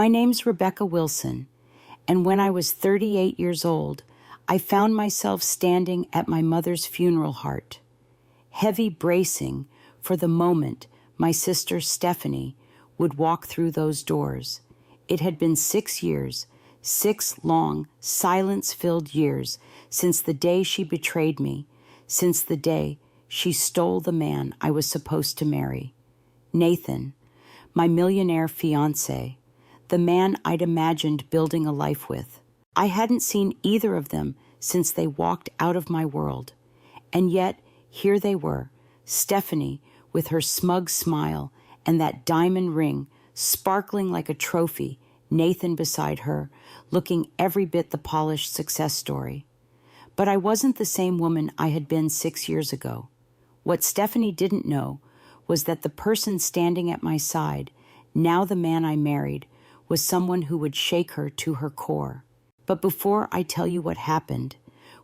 My name's Rebecca Wilson, and when I was 38 years old, I found myself standing at my mother's funeral heart, heavy bracing for the moment my sister Stephanie would walk through those doors. It had been 6 years, 6 long, silence-filled years since the day she betrayed me, since the day she stole the man I was supposed to marry. Nathan, my millionaire fiancé, the man I'd imagined building a life with. I hadn't seen either of them since they walked out of my world. And yet, here they were, Stephanie with her smug smile and that diamond ring sparkling like a trophy, Nathan beside her, looking every bit the polished success story. But I wasn't the same woman I had been 6 years ago. What Stephanie didn't know was that the person standing at my side, now the man I married, was someone who would shake her to her core. But before I tell you what happened,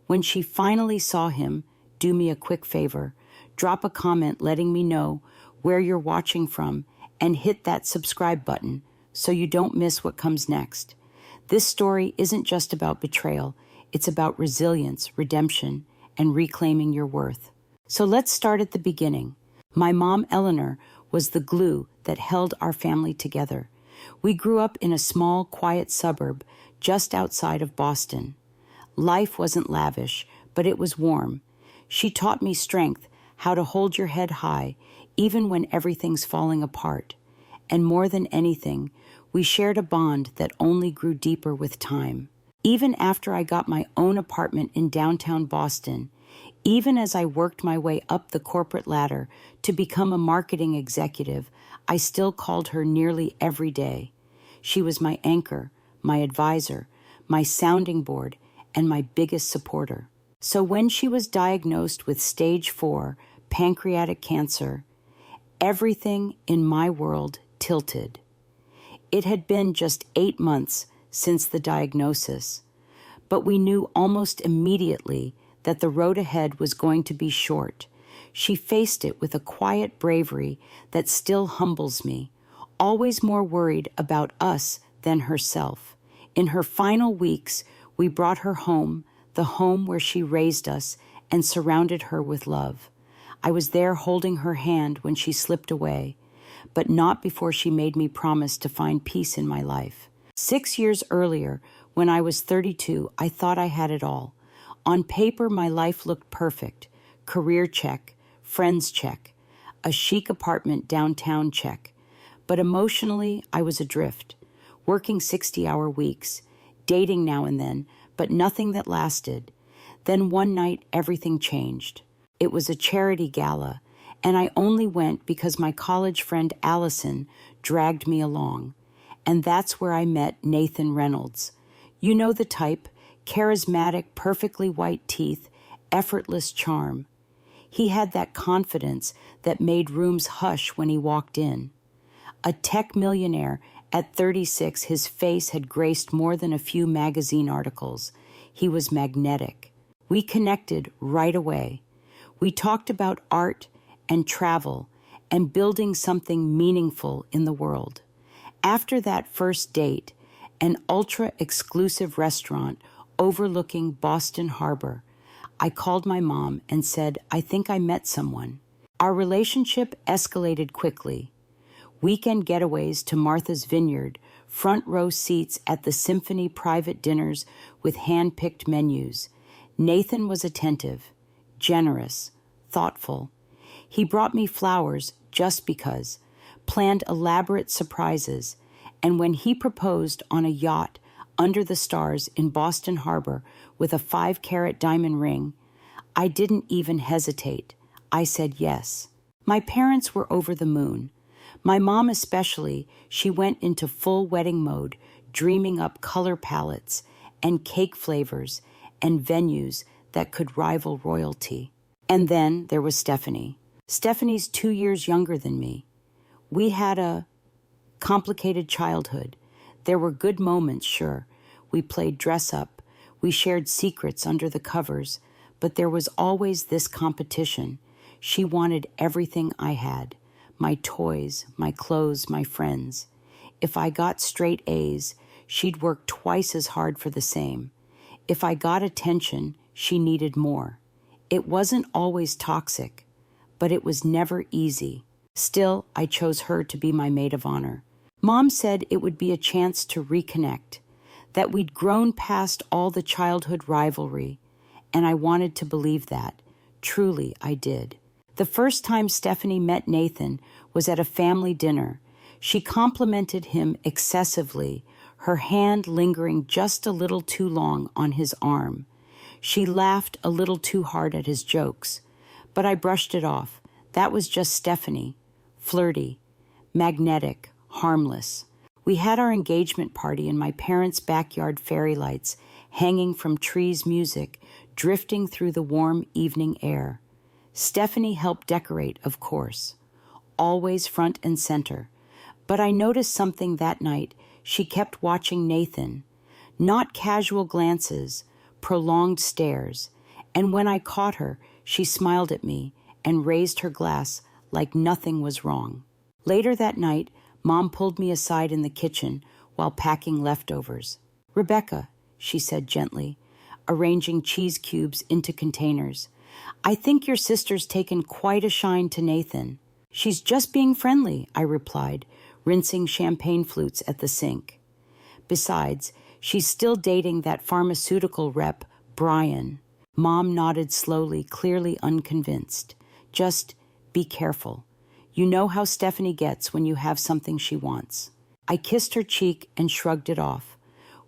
when she finally saw him, do me a quick favor, drop a comment letting me know where you're watching from and hit that subscribe button so you don't miss what comes next. This story isn't just about betrayal, it's about resilience, redemption, and reclaiming your worth. So let's start at the beginning. My mom, Eleanor, was the glue that held our family together. We grew up in a small, quiet suburb just outside of Boston. Life wasn't lavish, but it was warm. She taught me strength, how to hold your head high, even when everything's falling apart. And more than anything, we shared a bond that only grew deeper with time. Even after I got my own apartment in downtown Boston, even as I worked my way up the corporate ladder to become a marketing executive, I still called her nearly every day. She was my anchor, my advisor, my sounding board, and my biggest supporter. So when she was diagnosed with stage 4 pancreatic cancer, everything in my world tilted. It had been just 8 months since the diagnosis, but we knew almost immediately that the road ahead was going to be short. She faced it with a quiet bravery that still humbles me, always more worried about us than herself. In her final weeks, we brought her home, the home where she raised us, and surrounded her with love. I was there holding her hand when she slipped away, but not before she made me promise to find peace in my life. 6 years earlier, when I was 32, I thought I had it all. On paper, my life looked perfect. Career check, friends check, a chic apartment downtown check. But emotionally, I was adrift, working 60-hour weeks, dating now and then, but nothing that lasted. Then one night, everything changed. It was a charity gala, and I only went because my college friend Allison dragged me along. And that's where I met Nathan Reynolds. You know the type, charismatic, perfectly white teeth, effortless charm. He had that confidence that made rooms hush when he walked in. A tech millionaire, at 36, his face had graced more than a few magazine articles. He was magnetic. We connected right away. We talked about art and travel and building something meaningful in the world. After that first date, an ultra-exclusive restaurant overlooking Boston Harbor, I called my mom and said, I think I met someone. Our relationship escalated quickly. Weekend getaways to Martha's Vineyard, front row seats at the Symphony private dinners with hand-picked menus. Nathan was attentive, generous, thoughtful. He brought me flowers just because, planned elaborate surprises, and when he proposed on a yacht under the stars in Boston Harbor with a 5-carat diamond ring, I didn't even hesitate. I said yes. My parents were over the moon. My mom especially, she went into full wedding mode, dreaming up color palettes and cake flavors and venues that could rival royalty. And then there was Stephanie. Stephanie's 2 years younger than me. We had a complicated childhood. There were good moments, sure. We played dress-up. We shared secrets under the covers. But there was always this competition. She wanted everything I had. My toys, my clothes, my friends. If I got straight A's, she'd work twice as hard for the same. If I got attention, she needed more. It wasn't always toxic, but it was never easy. Still, I chose her to be my maid of honor. Mom said it would be a chance to reconnect, that we'd grown past all the childhood rivalry, and I wanted to believe that. Truly, I did. The first time Stephanie met Nathan was at a family dinner. She complimented him excessively, her hand lingering just a little too long on his arm. She laughed a little too hard at his jokes, but I brushed it off. That was just Stephanie, flirty, magnetic, harmless. We had our engagement party in my parents' backyard, fairy lights hanging from trees, music drifting through the warm evening air. Stephanie helped decorate, of course, always front and center. But I noticed something that night. She kept watching Nathan. Not casual glances, prolonged stares. And when I caught her, she smiled at me and raised her glass like nothing was wrong. Later that night, Mom pulled me aside in the kitchen while packing leftovers. "Rebecca," she said gently, arranging cheese cubes into containers, "I think your sister's taken quite a shine to Nathan." "She's just being friendly," I replied, rinsing champagne flutes at the sink. "Besides, she's still dating that pharmaceutical rep, Brian." Mom nodded slowly, clearly unconvinced. "Just be careful. You know how Stephanie gets when you have something she wants." I kissed her cheek and shrugged it off.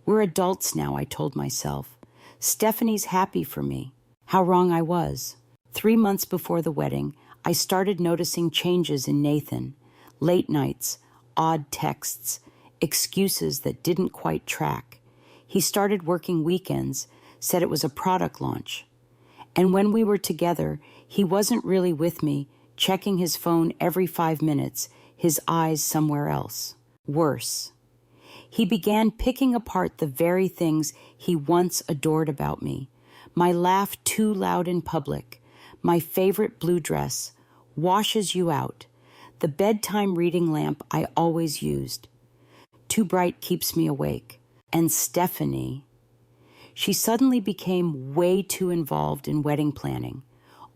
"We're adults now," I told myself. "Stephanie's happy for me." How wrong I was. 3 months before the wedding, I started noticing changes in Nathan. Late nights, odd texts, excuses that didn't quite track. He started working weekends, said it was a product launch. And when we were together, he wasn't really with me, checking his phone every 5 minutes, his eyes somewhere else. Worse. He began picking apart the very things he once adored about me. My laugh too loud in public, my favorite blue dress, washes you out, the bedtime reading lamp I always used. Too bright keeps me awake. And Stephanie. She suddenly became way too involved in wedding planning,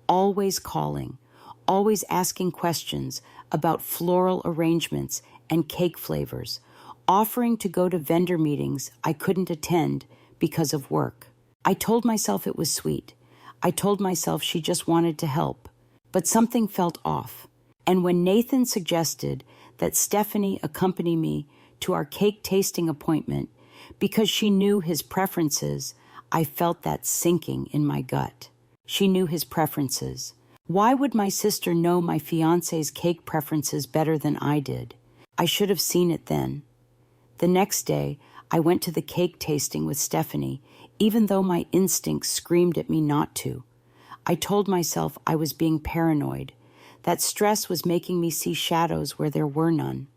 always calling, always asking questions about floral arrangements and cake flavors, offering to go to vendor meetings I couldn't attend because of work. I told myself it was sweet. I told myself she just wanted to help. But something felt off. And when Nathan suggested that Stephanie accompany me to our cake tasting appointment because she knew his preferences, I felt that sinking in my gut. She knew his preferences. Why would my sister know my fiancé's cake preferences better than I did? I should have seen it then. The next day, I went to the cake tasting with Stephanie, even though my instincts screamed at me not to. I told myself I was being paranoid, that stress was making me see shadows where there were none.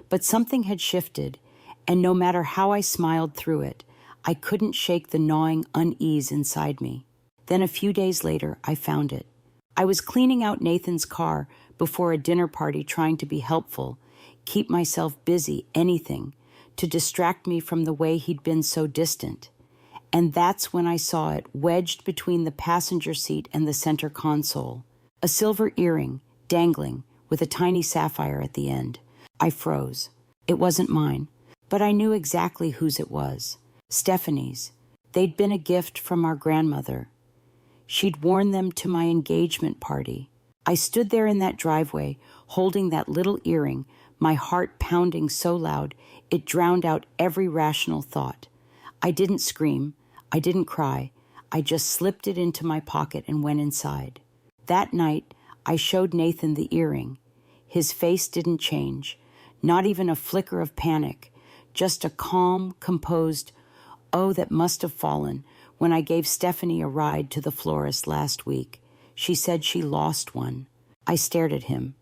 But something had shifted, and no matter how I smiled through it, I couldn't shake the gnawing unease inside me. Then a few days later, I found it. I was cleaning out Nathan's car before a dinner party, trying to be helpful, keep myself busy, anything, to distract me from the way he'd been so distant. And that's when I saw it wedged between the passenger seat and the center console. A silver earring, dangling, with a tiny sapphire at the end. I froze. It wasn't mine, but I knew exactly whose it was. Stephanie's. They'd been a gift from our grandmother. She'd worn them to my engagement party. I stood there in that driveway, holding that little earring, my heart pounding so loud it drowned out every rational thought. I didn't scream. I didn't cry. I just slipped it into my pocket and went inside. That night, I showed Nathan the earring. His face didn't change, not even a flicker of panic, just a calm, composed, "Oh, that must have fallen," when I gave Stephanie a ride to the florist last week. She said she lost one. I stared at him.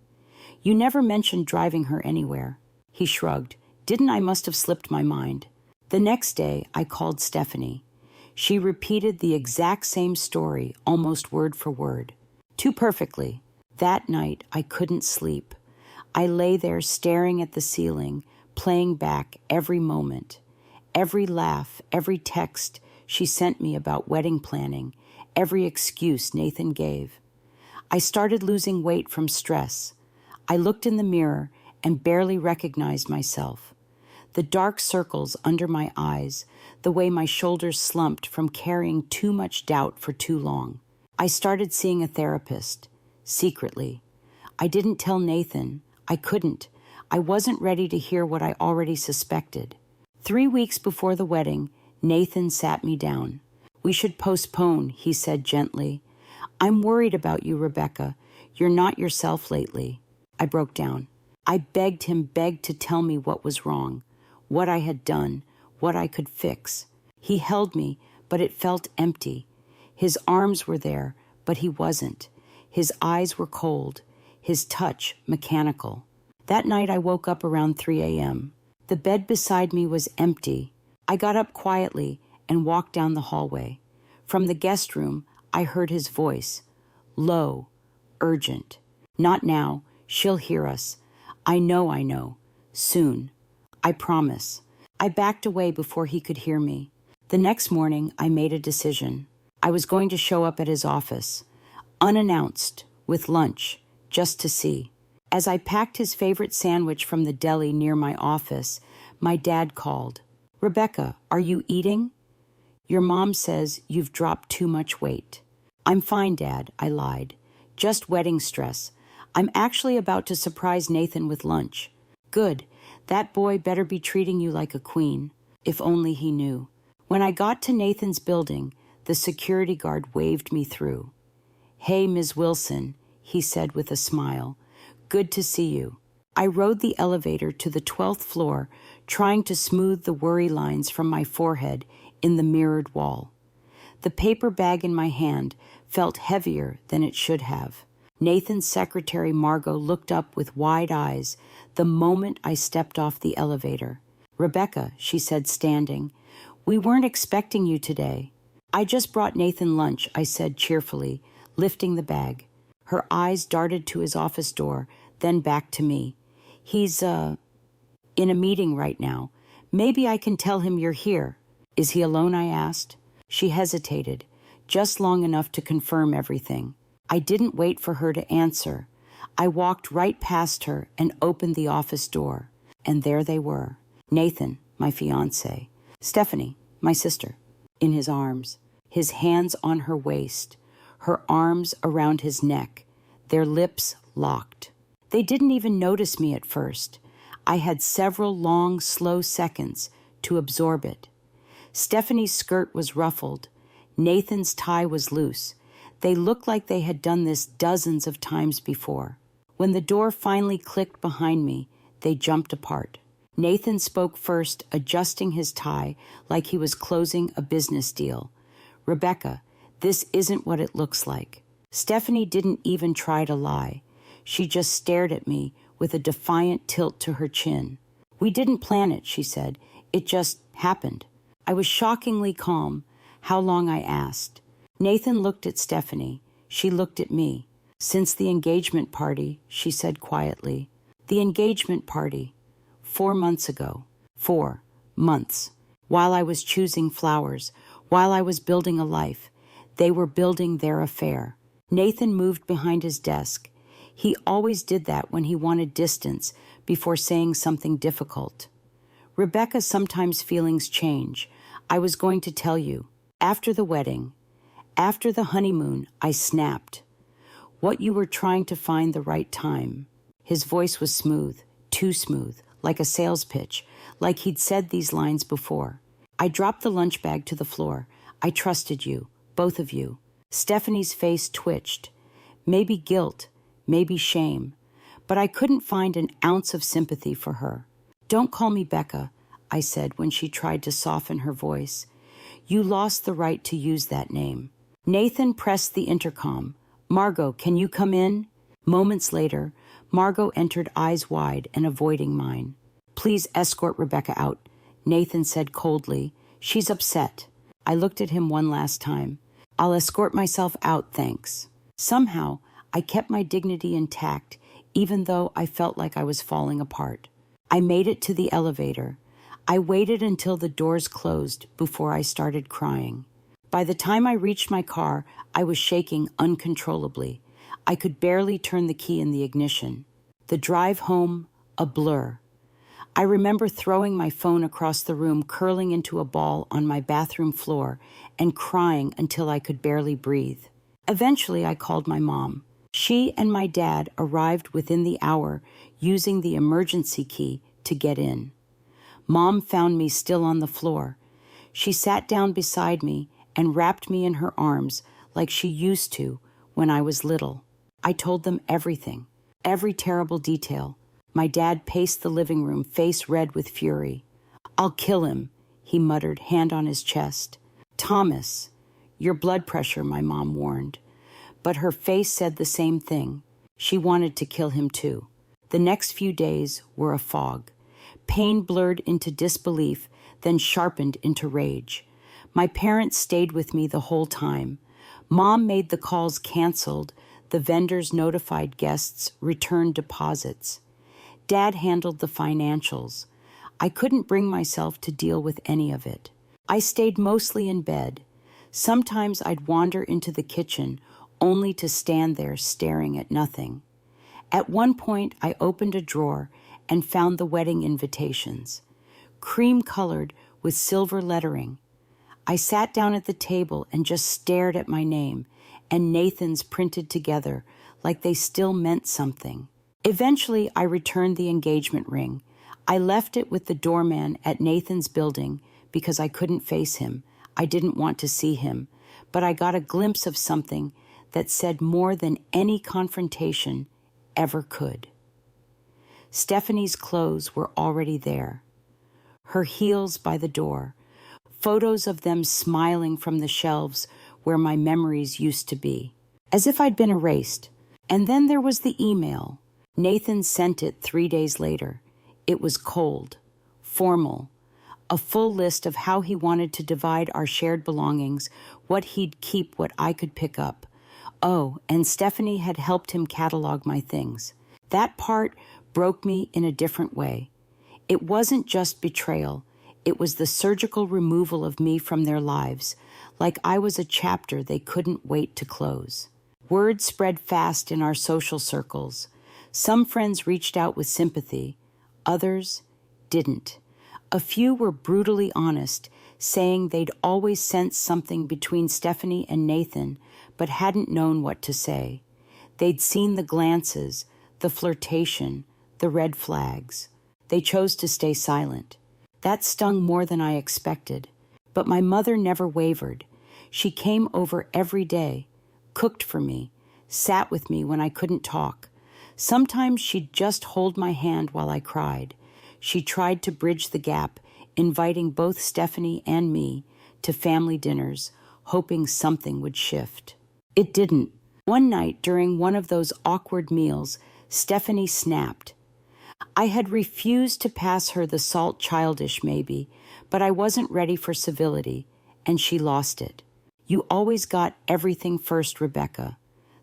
"You never mentioned driving her anywhere." He shrugged. "Didn't I? Must have slipped my mind." The next day, I called Stephanie. She repeated the exact same story, almost word for word. Too perfectly. That night, I couldn't sleep. I lay there staring at the ceiling, playing back every moment, every laugh, every text she sent me about wedding planning, every excuse Nathan gave. I started losing weight from stress. I looked in the mirror and barely recognized myself. The dark circles under my eyes, the way my shoulders slumped from carrying too much doubt for too long. I started seeing a therapist, secretly. I didn't tell Nathan. I couldn't. I wasn't ready to hear what I already suspected. 3 weeks before the wedding, Nathan sat me down. "We should postpone," he said gently. "I'm worried about you, Rebecca. You're not yourself lately." I broke down. I begged to tell me what was wrong, what I had done, what I could fix. He held me, but it felt empty. His arms were there, but he wasn't. His eyes were cold, his touch mechanical. That night I woke up around 3 a.m. The bed beside me was empty. I got up quietly and walked down the hallway. From the guest room, I heard his voice, low, urgent. "Not now. She'll hear us. I know. Soon. I promise." I backed away before he could hear me. The next morning, I made a decision. I was going to show up at his office, unannounced, with lunch, just to see. As I packed his favorite sandwich from the deli near my office, my dad called. "Rebecca, are you eating?" "Your mom says you've dropped too much weight." "I'm fine, Dad," I lied. "Just wedding stress. I'm actually about to surprise Nathan with lunch." "Good. That boy better be treating you like a queen." If only he knew. When I got to Nathan's building, the security guard waved me through. "Hey, Ms. Wilson," he said with a smile. "Good to see you." I rode the elevator to the 12th floor, trying to smooth the worry lines from my forehead in the mirrored wall. The paper bag in my hand felt heavier than it should have. Nathan's secretary, Margot, looked up with wide eyes the moment I stepped off the elevator. "Rebecca," she said, standing, "we weren't expecting you today." "I just brought Nathan lunch," I said cheerfully, lifting the bag. Her eyes darted to his office door, then back to me. "He's, in a meeting right now. Maybe I can tell him you're here." "Is he alone?" I asked. She hesitated, just long enough to confirm everything. I didn't wait for her to answer. I walked right past her and opened the office door. And there they were. Nathan, my fiancé. Stephanie, my sister, in his arms, his hands on her waist, her arms around his neck, their lips locked. They didn't even notice me at first. I had several long, slow seconds to absorb it. Stephanie's skirt was ruffled. Nathan's tie was loose. They looked like they had done this dozens of times before. When the door finally clicked behind me, they jumped apart. Nathan spoke first, adjusting his tie like he was closing a business deal. "Rebecca, this isn't what it looks like." Stephanie didn't even try to lie. She just stared at me with a defiant tilt to her chin. "We didn't plan it," she said. "It just happened." I was shockingly calm. How long, I asked. Nathan looked at Stephanie. She looked at me. "Since the engagement party," she said quietly. "The engagement party. 4 months ago. 4 months. While I was choosing flowers, while I was building a life, they were building their affair." Nathan moved behind his desk. He always did that when he wanted distance before saying something difficult. "Rebecca, sometimes feelings change. I was going to tell you. After the wedding, after the honeymoon, I snapped. What you were trying to find the right time." His voice was smooth, too smooth, like a sales pitch, like he'd said these lines before. I dropped the lunch bag to the floor. "I trusted you, both of you." Stephanie's face twitched. Maybe guilt, maybe shame, but I couldn't find an ounce of sympathy for her. "Don't call me Becca," I said when she tried to soften her voice. "You lost the right to use that name." Nathan pressed the intercom. "Margot, can you come in?" Moments later, Margot entered, eyes wide and avoiding mine. "Please escort Rebecca out," Nathan said coldly. "She's upset." I looked at him one last time. "I'll escort myself out, thanks." Somehow, I kept my dignity intact, even though I felt like I was falling apart. I made it to the elevator. I waited until the doors closed before I started crying. By the time I reached my car, I was shaking uncontrollably. I could barely turn the key in the ignition. The drive home, a blur. I remember throwing my phone across the room, curling into a ball on my bathroom floor, and crying until I could barely breathe. Eventually, I called my mom. She and my dad arrived within the hour, using the emergency key to get in. Mom found me still on the floor. She sat down beside me and wrapped me in her arms like she used to when I was little. I told them everything, every terrible detail. My dad paced the living room, face red with fury. "I'll kill him," he muttered, hand on his chest. "Thomas, your blood pressure," my mom warned. But her face said the same thing. She wanted to kill him too. The next few days were a fog. Pain blurred into disbelief, then sharpened into rage. My parents stayed with me the whole time. Mom made the calls canceled. The vendors notified guests, returned deposits. Dad handled the financials. I couldn't bring myself to deal with any of it. I stayed mostly in bed. Sometimes I'd wander into the kitchen, only to stand there staring at nothing. At one point, I opened a drawer and found the wedding invitations, cream-colored with silver lettering. I sat down at the table and just stared at my name and Nathan's printed together like they still meant something. Eventually, I returned the engagement ring. I left it with the doorman at Nathan's building because I couldn't face him. I didn't want to see him, but I got a glimpse of something that said more than any confrontation ever could. Stephanie's clothes were already there, her heels by the door, photos of them smiling from the shelves where my memories used to be, as if I'd been erased. And then there was the email. Nathan sent it 3 days later. It was cold, formal, a full list of how he wanted to divide our shared belongings, what he'd keep, what I could pick up. Oh, and Stephanie had helped him catalog my things. That part broke me in a different way. It wasn't just betrayal. It was the surgical removal of me from their lives, like I was a chapter they couldn't wait to close. Word spread fast in our social circles. Some friends reached out with sympathy. Others didn't. A few were brutally honest, saying they'd always sensed something between Stephanie and Nathan, but hadn't known what to say. They'd seen the glances, the flirtation, the red flags. They chose to stay silent. That stung more than I expected. But my mother never wavered. She came over every day, cooked for me, sat with me when I couldn't talk. Sometimes she'd just hold my hand while I cried. She tried to bridge the gap, inviting both Stephanie and me to family dinners, hoping something would shift. It didn't. One night during one of those awkward meals, Stephanie snapped. I had refused to pass her the salt childish maybe, but I wasn't ready for civility, and she lost it. "You always got everything first, Rebecca.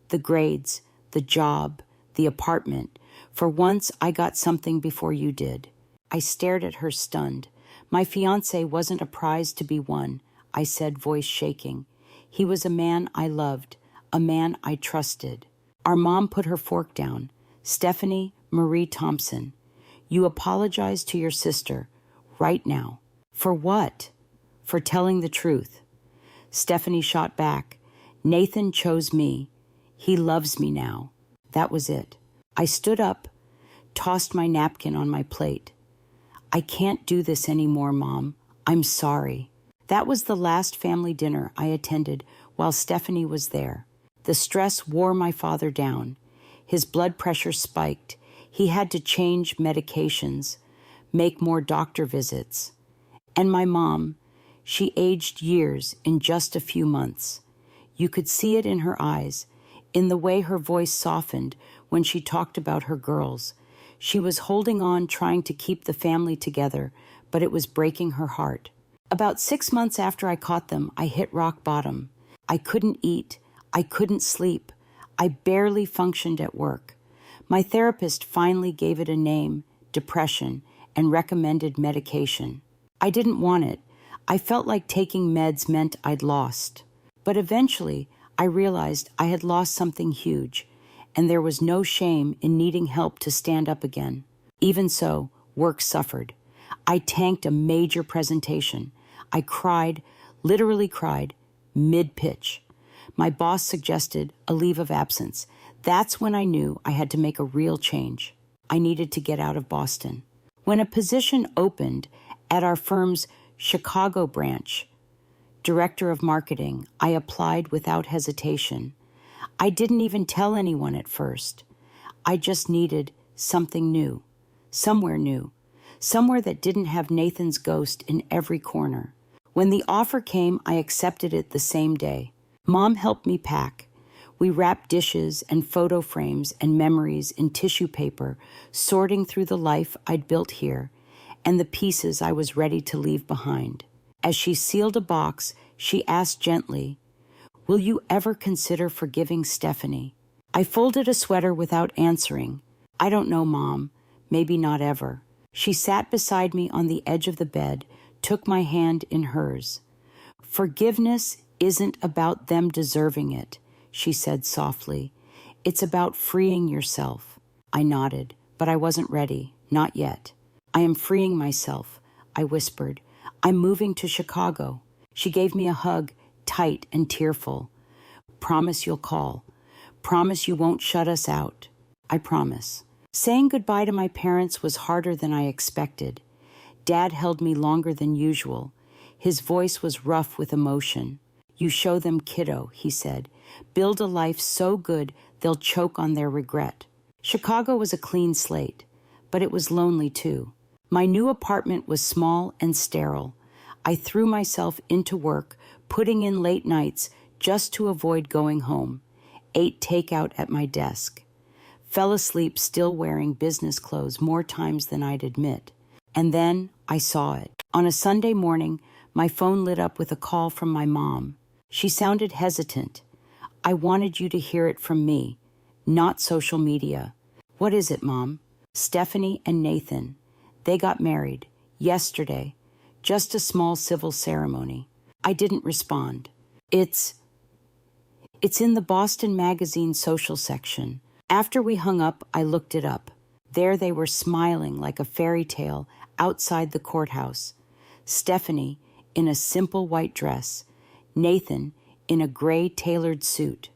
The grades, the job, the apartment. For once, I got something before you did." I stared at her stunned. "My fiancé wasn't a prize to be won," I said, voice shaking. "He was a man I loved, a man I trusted." Our mom put her fork down. "Stephanie Marie Thompson, you apologize to your sister right now." "For what?" "For telling the truth." Stephanie shot back. "Nathan chose me. He loves me now." That was it. I stood up, tossed my napkin on my plate. "I can't do this anymore, Mom. I'm sorry." That was the last family dinner I attended while Stephanie was there. The stress wore my father down. His blood pressure spiked. He had to change medications, make more doctor visits. And my mom, she aged years in just a few months. You could see it in her eyes, in the way her voice softened when she talked about her girls. She was holding on, trying to keep the family together, but it was breaking her heart. About 6 months after I caught them, I hit rock bottom. I couldn't eat. I couldn't sleep. I barely functioned at work. My therapist finally gave it a name, depression, and recommended medication. I didn't want it. I felt like taking meds meant I'd lost. But eventually, I realized I had lost something huge, and there was no shame in needing help to stand up again. Even so, work suffered. I tanked a major presentation. I cried, literally cried, mid-pitch. My boss suggested a leave of absence. That's when I knew I had to make a real change. I needed to get out of Boston. When a position opened at our firm's Chicago branch, director of marketing, I applied without hesitation. I didn't even tell anyone at first. I just needed something new, somewhere that didn't have Nathan's ghost in every corner. When the offer came, I accepted it the same day. Mom helped me pack. We wrapped dishes and photo frames and memories in tissue paper, sorting through the life I'd built here and the pieces I was ready to leave behind. As she sealed a box, she asked gently, "Will you ever consider forgiving Stephanie?" I folded a sweater without answering. "I don't know, Mom. Maybe not ever." She sat beside me on the edge of the bed, took my hand in hers. "Forgiveness isn't about them deserving it," she said softly. "It's about freeing yourself." I nodded, but I wasn't ready. Not yet. "I am freeing myself," I whispered. "I'm moving to Chicago." She gave me a hug, tight and tearful. "Promise you'll call. Promise you won't shut us out." "I promise." Saying goodbye to my parents was harder than I expected. Dad held me longer than usual. His voice was rough with emotion. "You show them, kiddo," he said. "Build a life so good they'll choke on their regret." Chicago was a clean slate, but it was lonely too. My new apartment was small and sterile. I threw myself into work, putting in late nights just to avoid going home. Ate takeout at my desk. Fell asleep still wearing business clothes more times than I'd admit. And then I saw it. On a Sunday morning, my phone lit up with a call from my mom. She sounded hesitant. "I wanted you to hear it from me, not social media." "What is it, Mom?" "Stephanie and Nathan. They got married yesterday. Just a small civil ceremony." I didn't respond. It's in the Boston Magazine social section. After we hung up, I looked it up. There they were smiling like a fairy tale outside the courthouse. Stephanie in a simple white dress. Nathan in a gray tailored suit.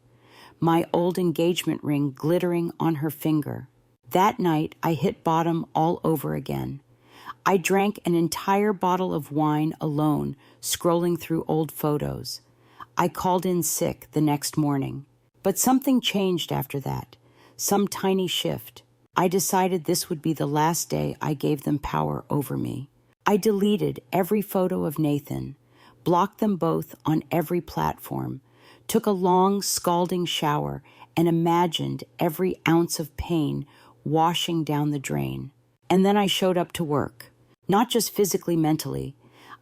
My old engagement ring glittering on her finger. That night, I hit bottom all over again. I drank an entire bottle of wine alone, scrolling through old photos. I called in sick the next morning. But something changed after that. Some tiny shift. I decided this would be the last day I gave them power over me. I deleted every photo of Nathan, blocked them both on every platform, took a long, scalding shower, and imagined every ounce of pain washing down the drain. And then I showed up to work. Not just physically, mentally.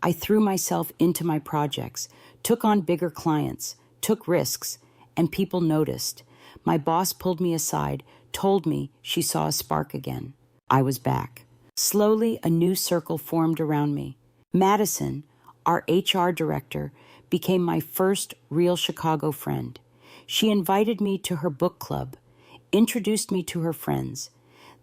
I threw myself into my projects, took on bigger clients, took risks, and people noticed. My boss pulled me aside, told me she saw a spark again. I was back. Slowly, a new circle formed around me. Madison, our HR director, became my first real Chicago friend. She invited me to her book club, introduced me to her friends.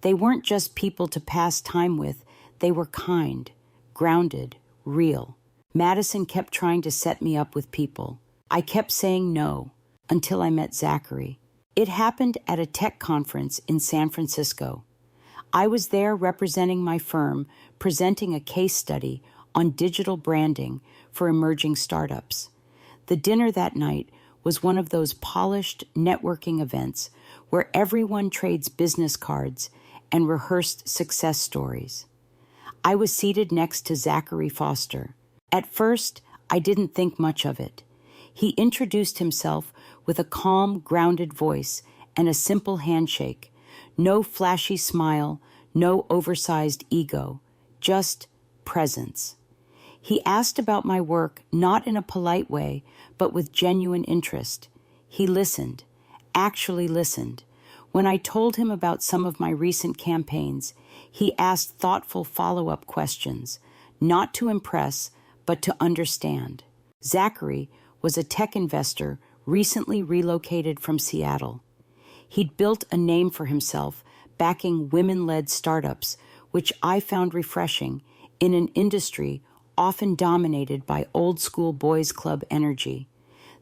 They weren't just people to pass time with, they were kind, grounded, real. Madison kept trying to set me up with people. I kept saying no, until I met Zachary. It happened at a tech conference in San Francisco. I was there representing my firm, presenting a case study on digital branding for emerging startups. The dinner that night was one of those polished networking events where everyone trades business cards and rehearsed success stories. I was seated next to Zachary Foster. At first, I didn't think much of it. He introduced himself with a calm, grounded voice and a simple handshake. No flashy smile, no oversized ego, just presence. He asked about my work, not in a polite way, but with genuine interest. He listened, actually listened. When I told him about some of my recent campaigns, He asked thoughtful follow-up questions, not to impress, but to understand. Zachary was a tech investor recently relocated from Seattle. He'd built a name for himself backing women-led startups, which I found refreshing in an industry often dominated by old-school boys' club energy.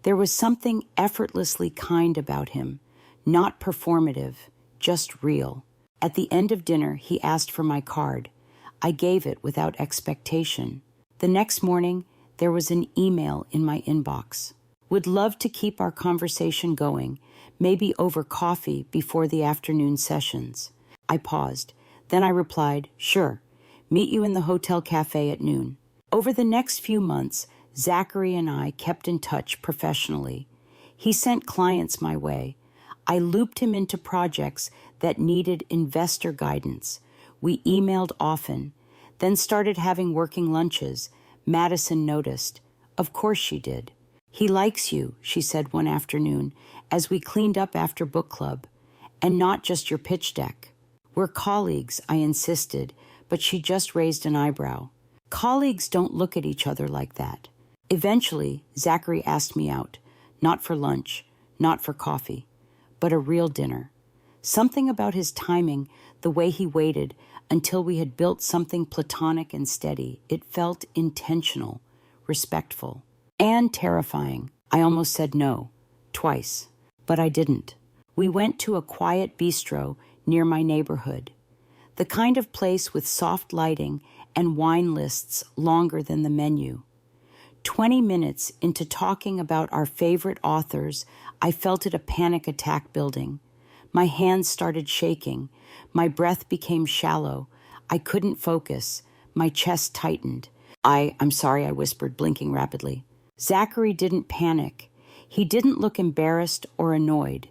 There was something effortlessly kind about him, not performative, just real. At the end of dinner, he asked for my card. I gave it without expectation. The next morning, there was an email in my inbox. Would love to keep our conversation going, maybe over coffee before the afternoon sessions. I paused. Then I replied, sure, meet you in the hotel cafe at noon. Over the next few months, Zachary and I kept in touch professionally. He sent clients my way. I looped him into projects that needed investor guidance. We emailed often, then started having working lunches. Madison noticed. Of course she did. He likes you, she said one afternoon, as we cleaned up after book club. And not just your pitch deck. We're colleagues, I insisted, but she just raised an eyebrow. Colleagues don't look at each other like that. Eventually, Zachary asked me out, not for lunch, not for coffee, but a real dinner. Something about his timing, the way he waited until we had built something platonic and steady, it felt intentional, respectful, and terrifying. I almost said no, twice, but I didn't. We went to a quiet bistro near my neighborhood, the kind of place with soft lighting and wine lists longer than the menu. 20 minutes into talking about our favorite authors, I felt it a panic attack building. My hands started shaking. My breath became shallow. I couldn't focus. My chest tightened. I'm sorry, I whispered, blinking rapidly. Zachary didn't panic. He didn't look embarrassed or annoyed.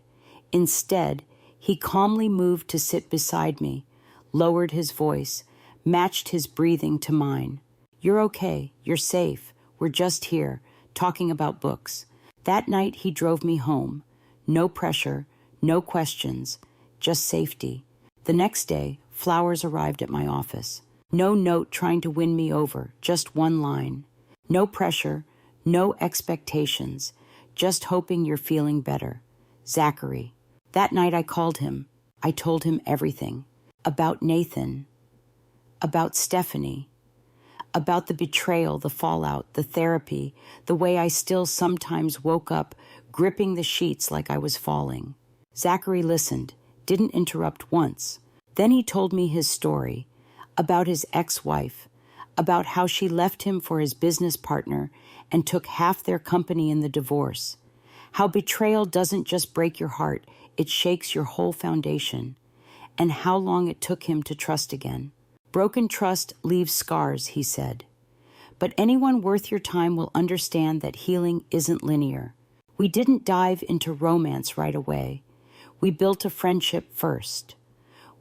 Instead, he calmly moved to sit beside me, lowered his voice, matched his breathing to mine. You're okay. You're safe. We're just here, talking about books. That night, he drove me home. No pressure, no questions, just safety. The next day, flowers arrived at my office. No note trying to win me over, just one line. No pressure, no expectations, just hoping you're feeling better. Zachary. That night I called him. I told him everything. About Nathan. About Stephanie. About the betrayal, the fallout, the therapy, the way I still sometimes woke up gripping the sheets like I was falling. Zachary listened, didn't interrupt once. Then he told me his story, about his ex-wife, about how she left him for his business partner and took half their company in the divorce, how betrayal doesn't just break your heart, it shakes your whole foundation, and how long it took him to trust again. Broken trust leaves scars, he said. But anyone worth your time will understand that healing isn't linear. We didn't dive into romance right away. We built a friendship first,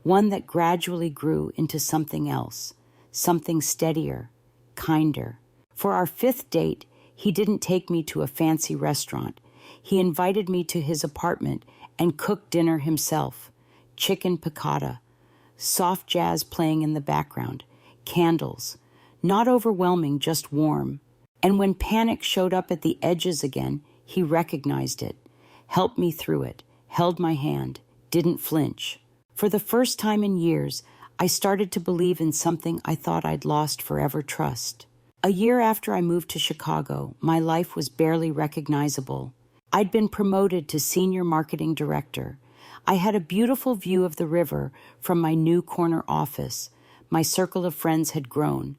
one that gradually grew into something else, something steadier, kinder. For our 5th date, he didn't take me to a fancy restaurant. He invited me to his apartment and cooked dinner himself, chicken piccata, soft jazz playing in the background, candles, not overwhelming, just warm. And when panic showed up at the edges again, he recognized it, helped me through it, held my hand, didn't flinch. For the first time in years, I started to believe in something I thought I'd lost forever: trust. A year after I moved to Chicago, my life was barely recognizable. I'd been promoted to senior marketing director. I had a beautiful view of the river from my new corner office. My circle of friends had grown.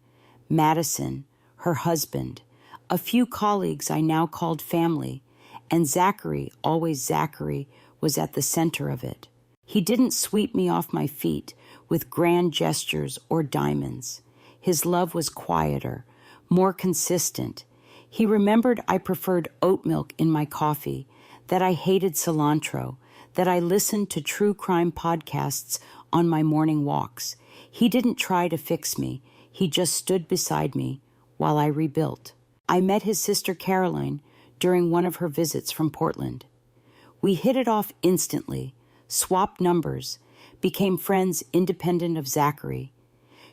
Madison, her husband, a few colleagues I now called family, and Zachary, always Zachary, was at the center of it. He didn't sweep me off my feet with grand gestures or diamonds. His love was quieter, more consistent. He remembered I preferred oat milk in my coffee, that I hated cilantro, that I listened to true crime podcasts on my morning walks. He didn't try to fix me. He just stood beside me while I rebuilt. I met his sister Caroline during one of her visits from Portland. We hit it off instantly, swapped numbers, became friends independent of Zachary.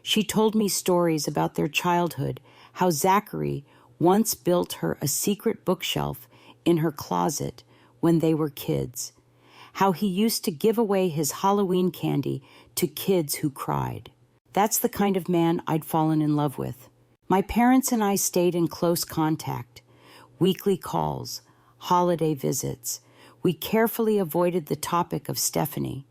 She told me stories about their childhood, how Zachary once built her a secret bookshelf in her closet when they were kids, how he used to give away his Halloween candy to kids who cried. That's the kind of man I'd fallen in love with. My parents and I stayed in close contact, weekly calls, holiday visits. We carefully avoided the topic of Stephanie.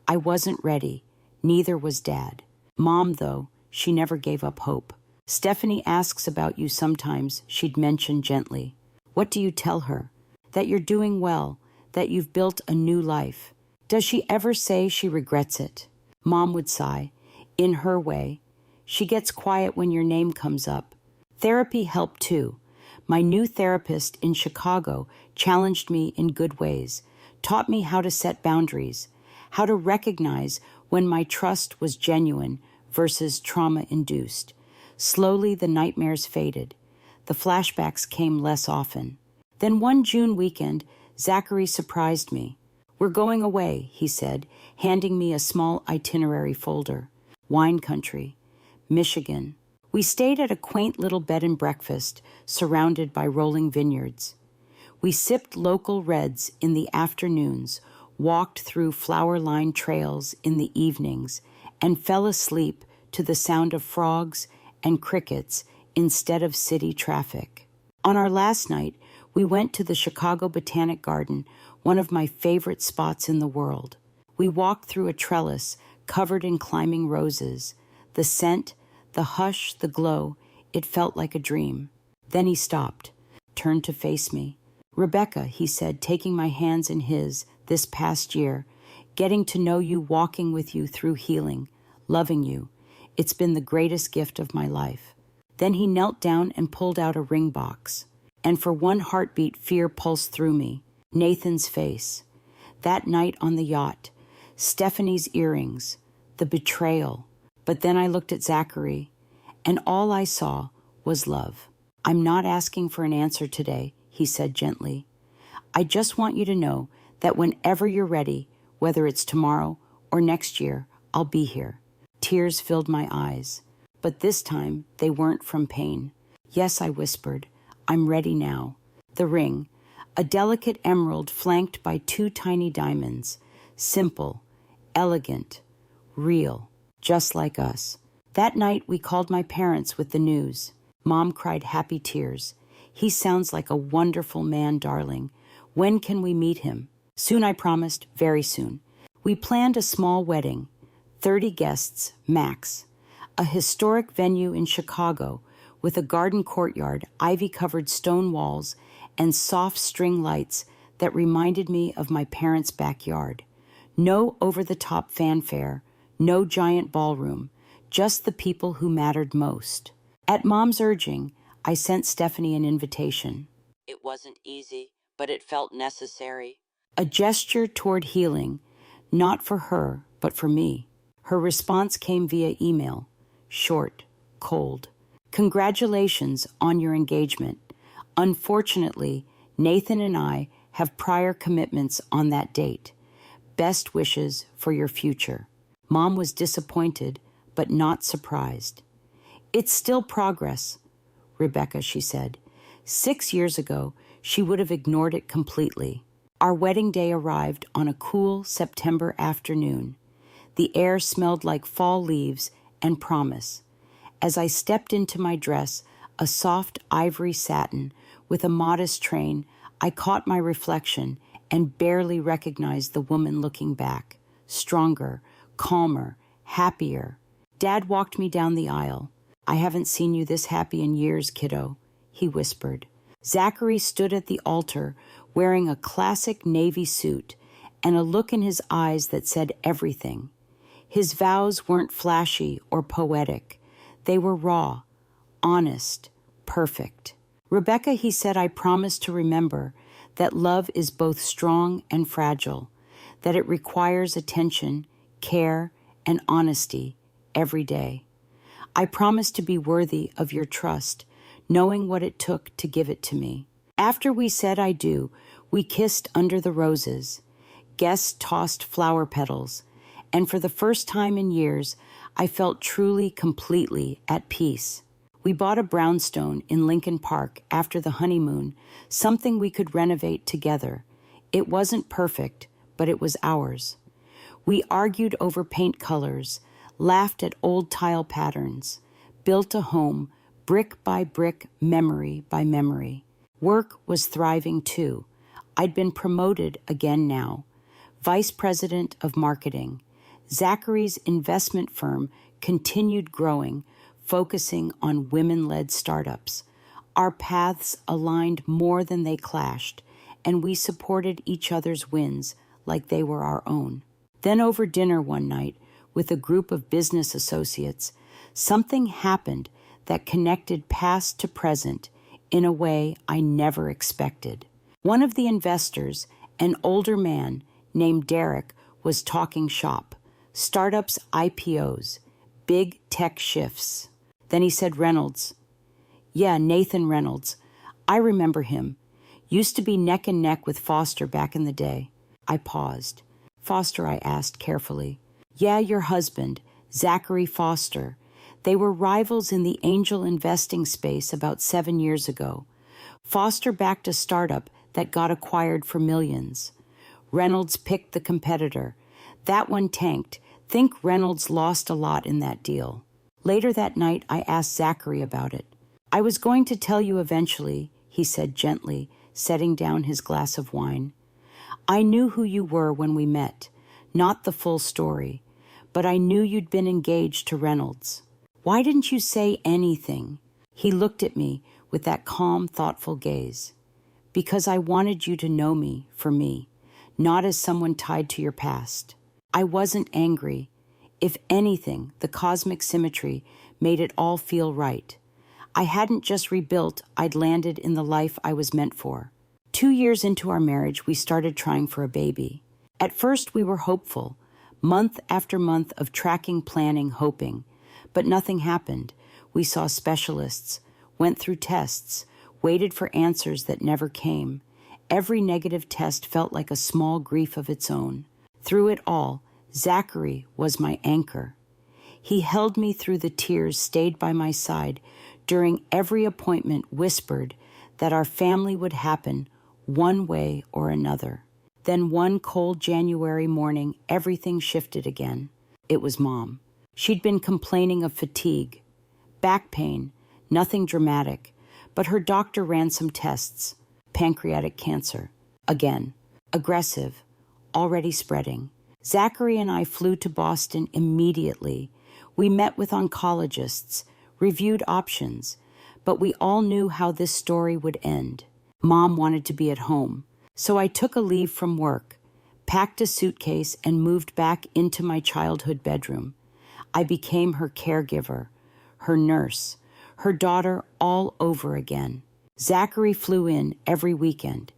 I wasn't ready. Neither was Dad. Mom, though, she never gave up hope. Stephanie asks about you sometimes, she'd mention gently. What do you tell her? That you're doing well, that you've built a new life. Does she ever say she regrets it? Mom would sigh. In her way. She gets quiet when your name comes up. Therapy helped too. My new therapist in Chicago challenged me in good ways, taught me how to set boundaries, how to recognize when my trust was genuine versus trauma-induced. Slowly, the nightmares faded. The flashbacks came less often. Then one June weekend, Zachary surprised me. We're going away, he said, handing me a small itinerary folder. Wine country, Michigan. We stayed at a quaint little bed and breakfast surrounded by rolling vineyards. We sipped local reds in the afternoons, walked through flower-lined trails in the evenings, and fell asleep to the sound of frogs and crickets instead of city traffic. On our last night, we went to the Chicago Botanic Garden, one of my favorite spots in the world. We walked through a trellis covered in climbing roses. The scent, the hush, the glow, it felt like a dream. Then he stopped, turned to face me. Rebecca, he said, taking my hands in his this past year, getting to know you, walking with you through healing, loving you. It's been the greatest gift of my life. Then he knelt down and pulled out a ring box. And for one heartbeat, fear pulsed through me. Nathan's face. That night on the yacht. Stephanie's earrings, the betrayal. But then I looked at Zachary, and all I saw was love. I'm not asking for an answer today, he said gently. I just want you to know that whenever you're ready, whether it's tomorrow or next year, I'll be here. Tears filled my eyes, but this time they weren't from pain. Yes, I whispered, I'm ready now. The ring, a delicate emerald flanked by 2 tiny diamonds, simple, elegant, real, just like us. That night we called my parents with the news. Mom cried happy tears. He sounds like a wonderful man, darling. When can we meet him? Soon, I promised, very soon. We planned a small wedding, 30 guests, max. A historic venue in Chicago with a garden courtyard, ivy-covered stone walls, and soft string lights that reminded me of my parents' backyard. No over-the-top fanfare, no giant ballroom, just the people who mattered most. At Mom's urging, I sent Stephanie an invitation. It wasn't easy, but it felt necessary. A gesture toward healing, not for her, but for me. Her response came via email, short, cold. Congratulations on your engagement. Unfortunately, Nathan and I have prior commitments on that date. Best wishes for your future. Mom was disappointed, but not surprised. It's still progress, Rebecca, she said. 6 years ago, she would have ignored it completely. Our wedding day arrived on a cool September afternoon. The air smelled like fall leaves and promise. As I stepped into my dress, a soft ivory satin with a modest train, I caught my reflection and barely recognized the woman looking back, stronger, calmer, happier. Dad walked me down the aisle. I haven't seen you this happy in years, kiddo, he whispered. Zachary stood at the altar wearing a classic navy suit and a look in his eyes that said everything. His vows weren't flashy or poetic. They were raw, honest, perfect. Rebecca, he said, I promise to remember that love is both strong and fragile, that it requires attention, care, and honesty every day. I promise to be worthy of your trust, knowing what it took to give it to me. After we said I do, we kissed under the roses. Guests tossed flower petals, And for the first time in years, I felt truly, completely at peace. We bought a brownstone in Lincoln Park after the honeymoon, something we could renovate together. It wasn't perfect, but it was ours. We argued over paint colors, laughed at old tile patterns, built a home, brick by brick, memory by memory. Work was thriving too. I'd been promoted again now. Vice President of Marketing. Zachary's investment firm continued growing, focusing on women-led startups. Our paths aligned more than they clashed, and we supported each other's wins like they were our own. Then over dinner one night, with a group of business associates, something happened that connected past to present in a way I never expected. One of the investors, an older man named Derek, was talking shop. Startups, IPOs, big tech shifts. Then he said Reynolds. Yeah, Nathan Reynolds. I remember him. Used to be neck and neck with Foster back in the day. I paused. Foster, I asked carefully. Yeah, your husband, Zachary Foster. They were rivals in the angel investing space about 7 years ago. Foster backed a startup that got acquired for millions. Reynolds picked the competitor. That one tanked. Think Reynolds lost a lot in that deal. Later that night, I asked Zachary about it. I was going to tell you eventually, he said gently, setting down his glass of wine. I knew who you were when we met, not the full story, but I knew you'd been engaged to Reynolds. Why didn't you say anything? He looked at me with that calm, thoughtful gaze. Because I wanted you to know me for me, not as someone tied to your past. I wasn't angry. If anything, the cosmic symmetry made it all feel right. I hadn't just rebuilt, I'd landed in the life I was meant for. 2 years into our marriage, we started trying for a baby. At first, we were hopeful, month after month of tracking, planning, hoping. But nothing happened. We saw specialists, went through tests, waited for answers that never came. Every negative test felt like a small grief of its own. Through it all, Zachary was my anchor. He held me through the tears, stayed by my side during every appointment, whispered that our family would happen one way or another. Then one cold January morning, everything shifted again. It was Mom. She'd been complaining of fatigue, back pain, nothing dramatic, but her doctor ran some tests. Pancreatic cancer. Again. Aggressive. Already spreading. Zachary and I flew to Boston immediately. We met with oncologists, reviewed options, but we all knew how this story would end. Mom wanted to be at home, so I took a leave from work, packed a suitcase, and moved back into my childhood bedroom. I became her caregiver, her nurse, her daughter all over again. Zachary flew in every weekend.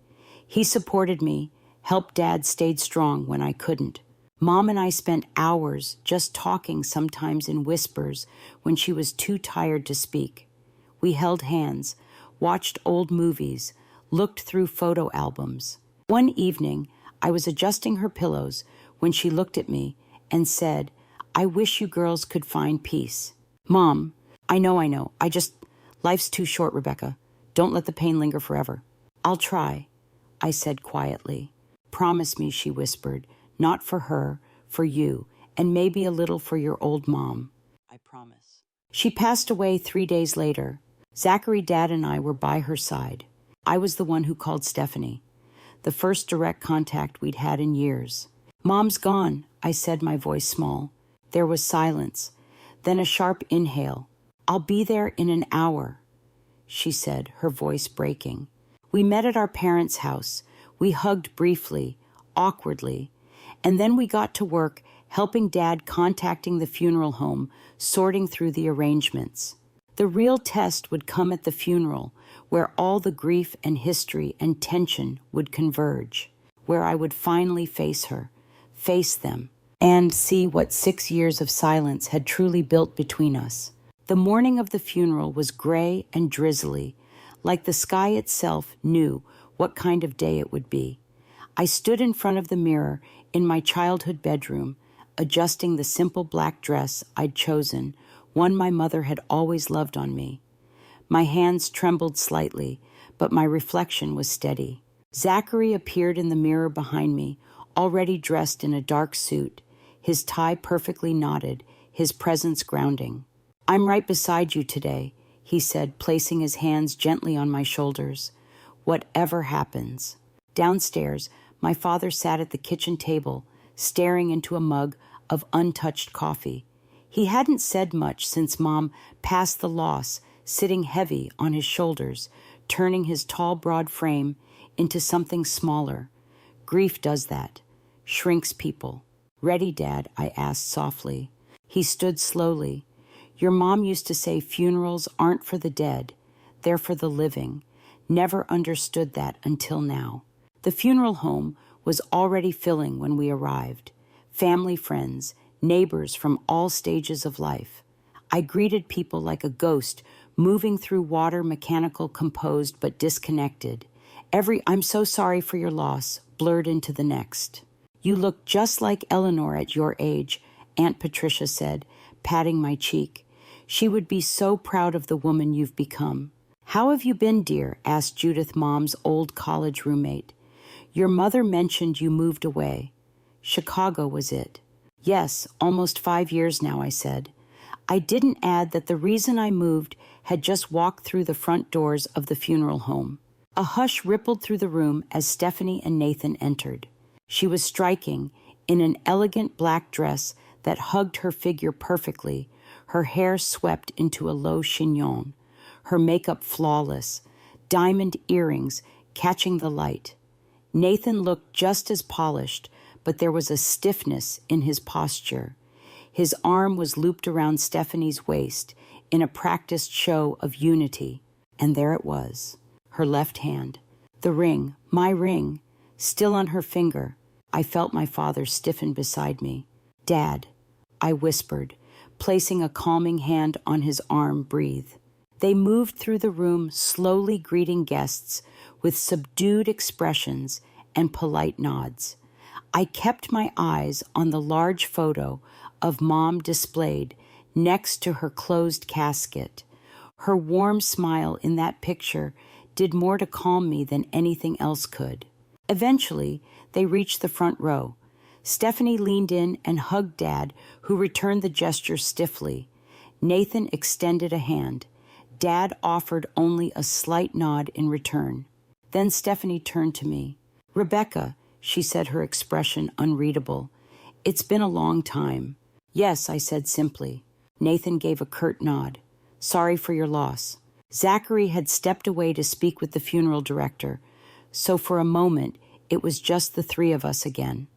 He supported me, helped Dad stayed strong when I couldn't. Mom and I spent hours just talking, sometimes in whispers when she was too tired to speak. We held hands, watched old movies, looked through photo albums. One evening, I was adjusting her pillows when she looked at me and said, I wish you girls could find peace. Mom, I know. Life's too short, Rebecca. Don't let the pain linger forever. I'll try, I said quietly. Promise me, she whispered, not for her, for you, and maybe a little for your old mom. I promise. She passed away 3 days later. Zachary, Dad, and I were by her side. I was the one who called Stephanie, the first direct contact we'd had in years. Mom's gone, I said, my voice small. There was silence, then a sharp inhale. I'll be there in an hour, she said, her voice breaking. We met at our parents' house. We hugged briefly, awkwardly, and then we got to work helping Dad contacting the funeral home, sorting through the arrangements. The real test would come at the funeral, where all the grief and history and tension would converge, where I would finally face her, face them, and see what 6 years of silence had truly built between us. The morning of the funeral was gray and drizzly, like the sky itself knew what kind of day it would be. I stood in front of the mirror in my childhood bedroom, adjusting the simple black dress I'd chosen, one my mother had always loved on me. My hands trembled slightly, but my reflection was steady. Zachary appeared in the mirror behind me, already dressed in a dark suit, his tie perfectly knotted, his presence grounding. "I'm right beside you today," he said, placing his hands gently on my shoulders. "Whatever happens." Downstairs, my father sat at the kitchen table, staring into a mug of untouched coffee. He hadn't said much since Mom passed the loss, sitting heavy on his shoulders, turning his tall, broad frame into something smaller. Grief does that, shrinks people. "Ready, Dad?" I asked softly. He stood slowly. "Your mom used to say funerals aren't for the dead, they're for the living. Never understood that until now." The funeral home was already filling when we arrived. Family, friends, neighbors from all stages of life. I greeted people like a ghost moving through water, mechanical, composed, but disconnected. Every "I'm so sorry for your loss" blurred into the next. "You look just like Eleanor at your age," Aunt Patricia said, patting my cheek. "She would be so proud of the woman you've become." "How have you been, dear?" asked Judith, Mom's old college roommate. "Your mother mentioned you moved away." "Chicago, was it?" "Yes, almost 5 years now," I said. I didn't add that the reason I moved had just walked through the front doors of the funeral home. A hush rippled through the room as Stephanie and Nathan entered. She was striking, in an elegant black dress that hugged her figure perfectly, her hair swept into a low chignon, her makeup flawless, diamond earrings catching the light. Nathan looked just as polished, but there was a stiffness in his posture. His arm was looped around Stephanie's waist in a practiced show of unity, and there it was, her left hand, the ring, my ring, still on her finger. I felt my father stiffen beside me. "Dad," I whispered, placing a calming hand on his arm. "Breathe." They moved through the room, slowly greeting guests with subdued expressions and polite nods. I kept my eyes on the large photo of Mom displayed next to her closed casket. Her warm smile in that picture did more to calm me than anything else could. Eventually, they reached the front row. Stephanie leaned in and hugged Dad, who returned the gesture stiffly. Nathan extended a hand. Dad offered only a slight nod in return. Then Stephanie turned to me. "Rebecca," she said, her expression unreadable. "It's been a long time." "Yes," I said simply. Nathan gave a curt nod. "Sorry for your loss." Zachary had stepped away to speak with the funeral director, so for a moment it was just the three of us again.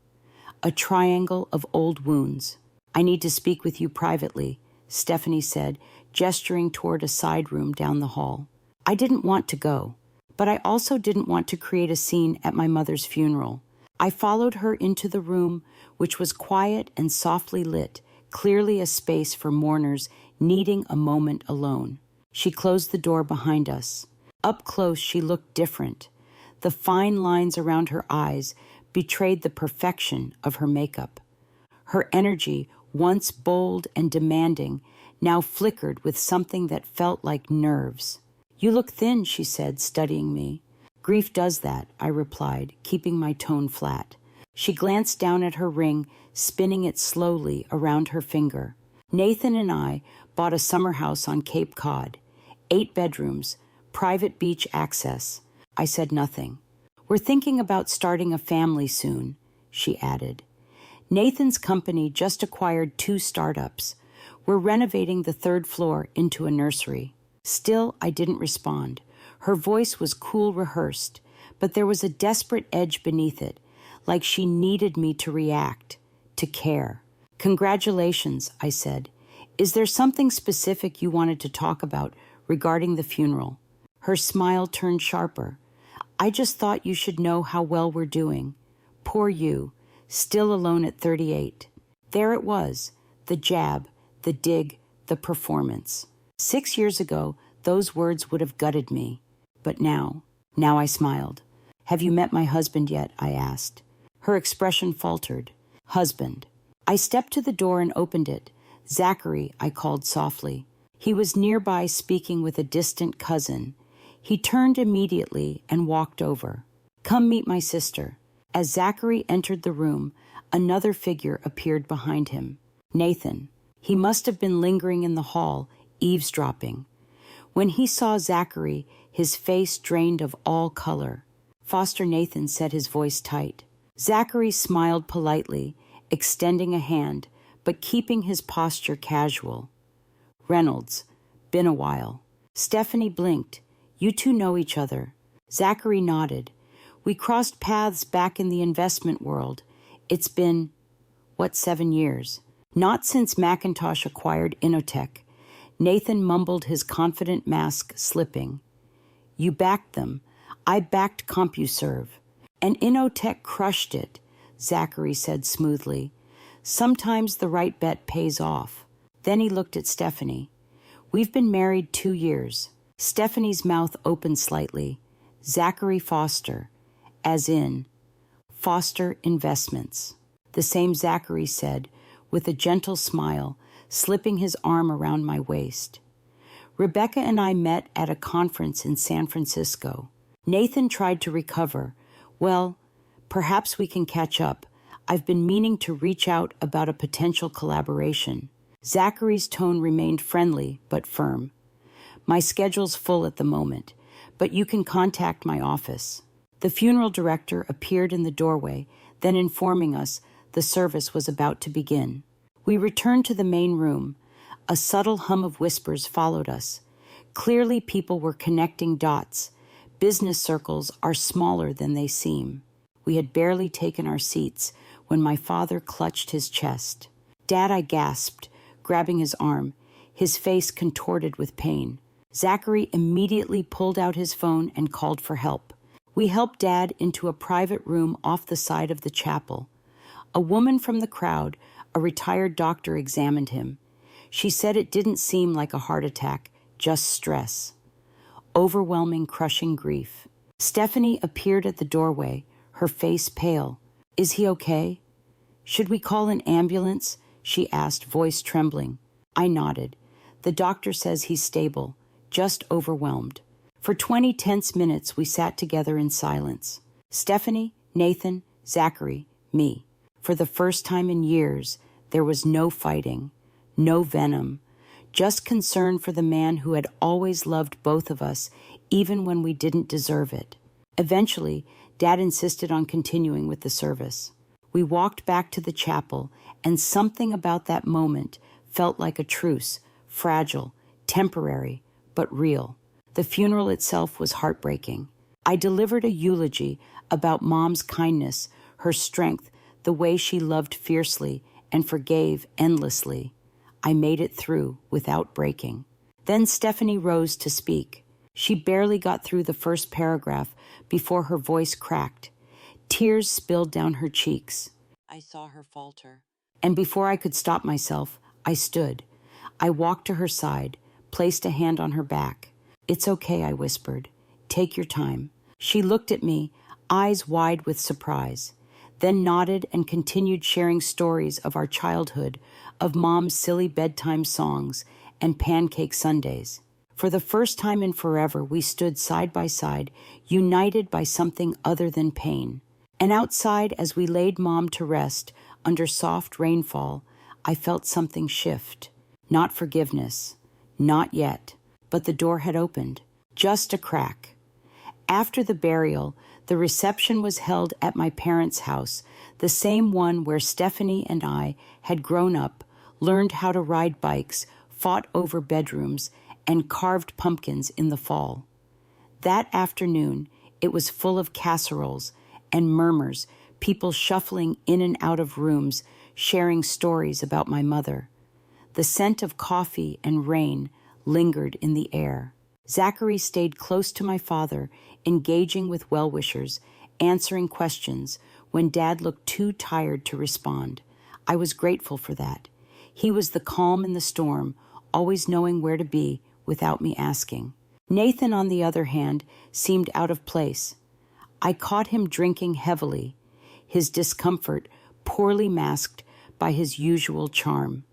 A triangle of old wounds. "I need to speak with you privately," Stephanie said, gesturing toward a side room down the hall. I didn't want to go, but I also didn't want to create a scene at my mother's funeral. I followed her into the room, which was quiet and softly lit, clearly a space for mourners needing a moment alone. She closed the door behind us. Up close, she looked different. The fine lines around her eyes betrayed the perfection of her makeup. Her energy, once bold and demanding, now flickered with something that felt like nerves. "You look thin," she said, studying me. "Grief does that," I replied, keeping my tone flat. She glanced down at her ring, spinning it slowly around her finger. "Nathan and I bought a summer house on Cape Cod. 8 bedrooms, private beach access." I said nothing. "We're thinking about starting a family soon," she added. "Nathan's company just acquired 2 startups. We're renovating the 3rd floor into a nursery." Still, I didn't respond. Her voice was cool, rehearsed, but there was a desperate edge beneath it, like she needed me to react, to care. "Congratulations," I said. "Is there something specific you wanted to talk about regarding the funeral?" Her smile turned sharper. "I just thought you should know how well we're doing. Poor you, still alone at 38. There it was, the jab, the dig, the performance. 6 years ago, those words would have gutted me. But now I smiled. "Have you met my husband yet?" I asked. Her expression faltered. "Husband." I stepped to the door and opened it. "Zachary," I called softly. He was nearby speaking with a distant cousin. He turned immediately and walked over. "Come meet my sister." As Zachary entered the room, another figure appeared behind him. Nathan. He must have been lingering in the hall, eavesdropping. When he saw Zachary, his face drained of all color. Foster Nathan said, his voice tight. Zachary smiled politely, extending a hand, but keeping his posture casual. "Reynolds, been a while." Stephanie blinked. "You two know each other." Zachary nodded. "We crossed paths back in the investment world. It's been, 7 years? Not since Macintosh acquired Innotech." Nathan mumbled, his confident mask slipping. "You backed them. I backed CompuServe. And Innotech crushed it," Zachary said smoothly. "Sometimes the right bet pays off." Then he looked at Stephanie. "We've been married 2 years." Stephanie's mouth opened slightly. "Zachary Foster, as in Foster Investments." The same Zachary said, with a gentle smile, slipping his arm around my waist. "Rebecca and I met at a conference in San Francisco. Nathan tried to recover. Well, perhaps we can catch up. I've been meaning to reach out about a potential collaboration." Zachary's tone remained friendly but firm. "My schedule's full at the moment, but you can contact my office." The funeral director appeared in the doorway, then informing us the service was about to begin. We returned to the main room. A subtle hum of whispers followed us. Clearly, people were connecting dots. Business circles are smaller than they seem. We had barely taken our seats when my father clutched his chest. "Dad," I gasped, grabbing his arm, his face contorted with pain. Zachary immediately pulled out his phone and called for help. We helped Dad into a private room off the side of the chapel. A woman from the crowd, a retired doctor, examined him. She said it didn't seem like a heart attack, just stress. Overwhelming, crushing grief. Stephanie appeared at the doorway, her face pale. "Is he okay?" "Should we call an ambulance?" she asked, voice trembling. I nodded. "The doctor says he's stable, just overwhelmed." For 20 tense minutes, we sat together in silence. Stephanie, Nathan, Zachary, me. For the first time in years, there was no fighting, no venom, just concern for the man who had always loved both of us, even when we didn't deserve it. Eventually, Dad insisted on continuing with the service. We walked back to the chapel, and something about that moment felt like a truce, fragile, temporary, but real. The funeral itself was heartbreaking. I delivered a eulogy about Mom's kindness, her strength, the way she loved fiercely and forgave endlessly. I made it through without breaking. Then Stephanie rose to speak. She barely got through the first paragraph before her voice cracked. Tears spilled down her cheeks. I saw her falter. And before I could stop myself, I stood. I walked to her side, placed a hand on her back. "It's okay," I whispered. "Take your time." She looked at me, eyes wide with surprise, then nodded and continued sharing stories of our childhood, of Mom's silly bedtime songs and pancake Sundays. For the first time in forever, we stood side by side, united by something other than pain. And outside, as we laid Mom to rest under soft rainfall, I felt something shift. Not forgiveness, not yet, but the door had opened, just a crack. After the burial, the reception was held at my parents' house, the same one where Stephanie and I had grown up, learned how to ride bikes, fought over bedrooms, and carved pumpkins in the fall. That afternoon, it was full of casseroles and murmurs, people shuffling in and out of rooms, sharing stories about my mother. The scent of coffee and rain lingered in the air. Zachary stayed close to my father, engaging with well-wishers, answering questions when Dad looked too tired to respond. I was grateful for that. He was the calm in the storm, always knowing where to be without me asking. Nathan, on the other hand, seemed out of place. I caught him drinking heavily, his discomfort poorly masked by his usual charm.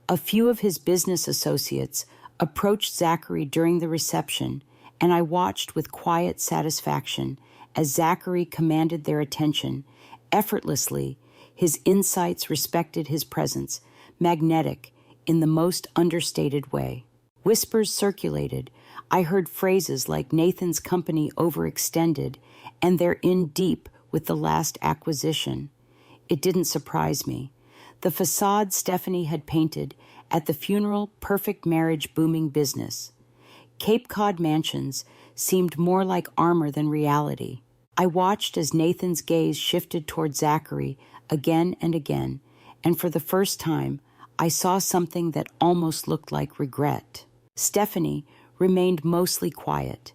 A few of his business associates approached Zachary during the reception, and I watched with quiet satisfaction as Zachary commanded their attention. Effortlessly, his insights respected his presence, magnetic in the most understated way. Whispers circulated. I heard phrases like Nathan's company overextended and they're in deep with the last acquisition. It didn't surprise me. The facade Stephanie had painted at the funeral, perfect marriage, booming business. Cape Cod mansions seemed more like armor than reality. I watched as Nathan's gaze shifted toward Zachary again and again, and for the first time, I saw something that almost looked like regret. Stephanie remained mostly quiet.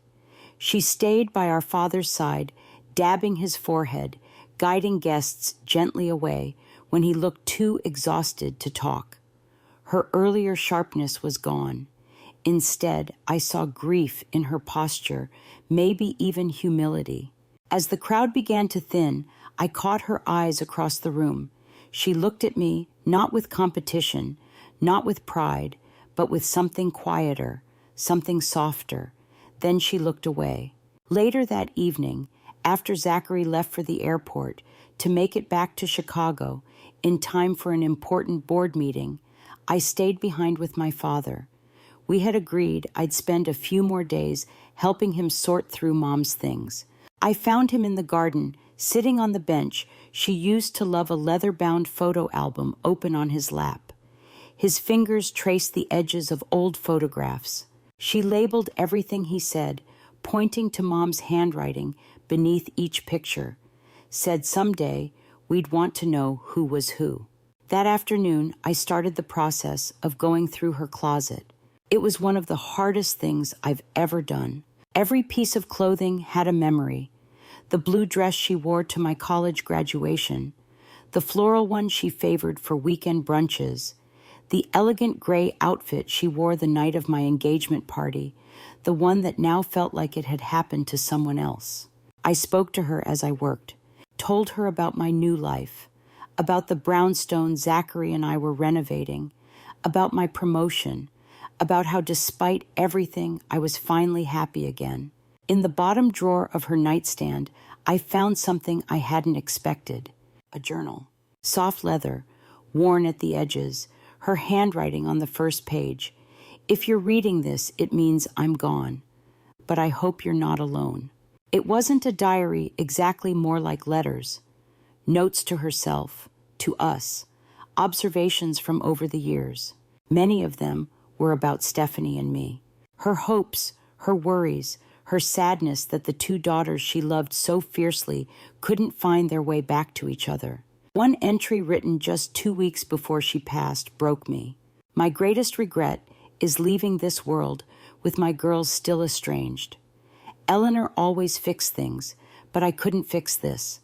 She stayed by our father's side, dabbing his forehead, guiding guests gently away when he looked too exhausted to talk. Her earlier sharpness was gone. Instead, I saw grief in her posture, maybe even humility. As the crowd began to thin, I caught her eyes across the room. She looked at me, not with competition, not with pride, but with something quieter, something softer. Then she looked away. Later that evening, after Zachary left for the airport to make it back to Chicago in time for an important board meeting, I stayed behind with my father. We had agreed I'd spend a few more days helping him sort through Mom's things. I found him in the garden, sitting on the bench she used to love, a leather-bound photo album open on his lap. His fingers traced the edges of old photographs. She labeled everything he said, pointing to Mom's handwriting beneath each picture. Said someday we'd want to know who was who. That afternoon, I started the process of going through her closet. It was one of the hardest things I've ever done. Every piece of clothing had a memory. The blue dress she wore to my college graduation, the floral one she favored for weekend brunches, the elegant gray outfit she wore the night of my engagement party, the one that now felt like it had happened to someone else. I spoke to her as I worked, told her about my new life, about the brownstone Zachary and I were renovating, about my promotion, about how despite everything, I was finally happy again. In the bottom drawer of her nightstand, I found something I hadn't expected. A journal. Soft leather, worn at the edges, her handwriting on the first page. If you're reading this, it means I'm gone. But I hope you're not alone. It wasn't a diary, exactly, more like letters. Notes to herself, to us, observations from over the years. Many of them were about Stephanie and me. Her hopes, her worries, her sadness that the two daughters she loved so fiercely couldn't find their way back to each other. One entry written just 2 weeks before she passed broke me. My greatest regret is leaving this world with my girls still estranged. Eleanor always fixed things, but I couldn't fix this.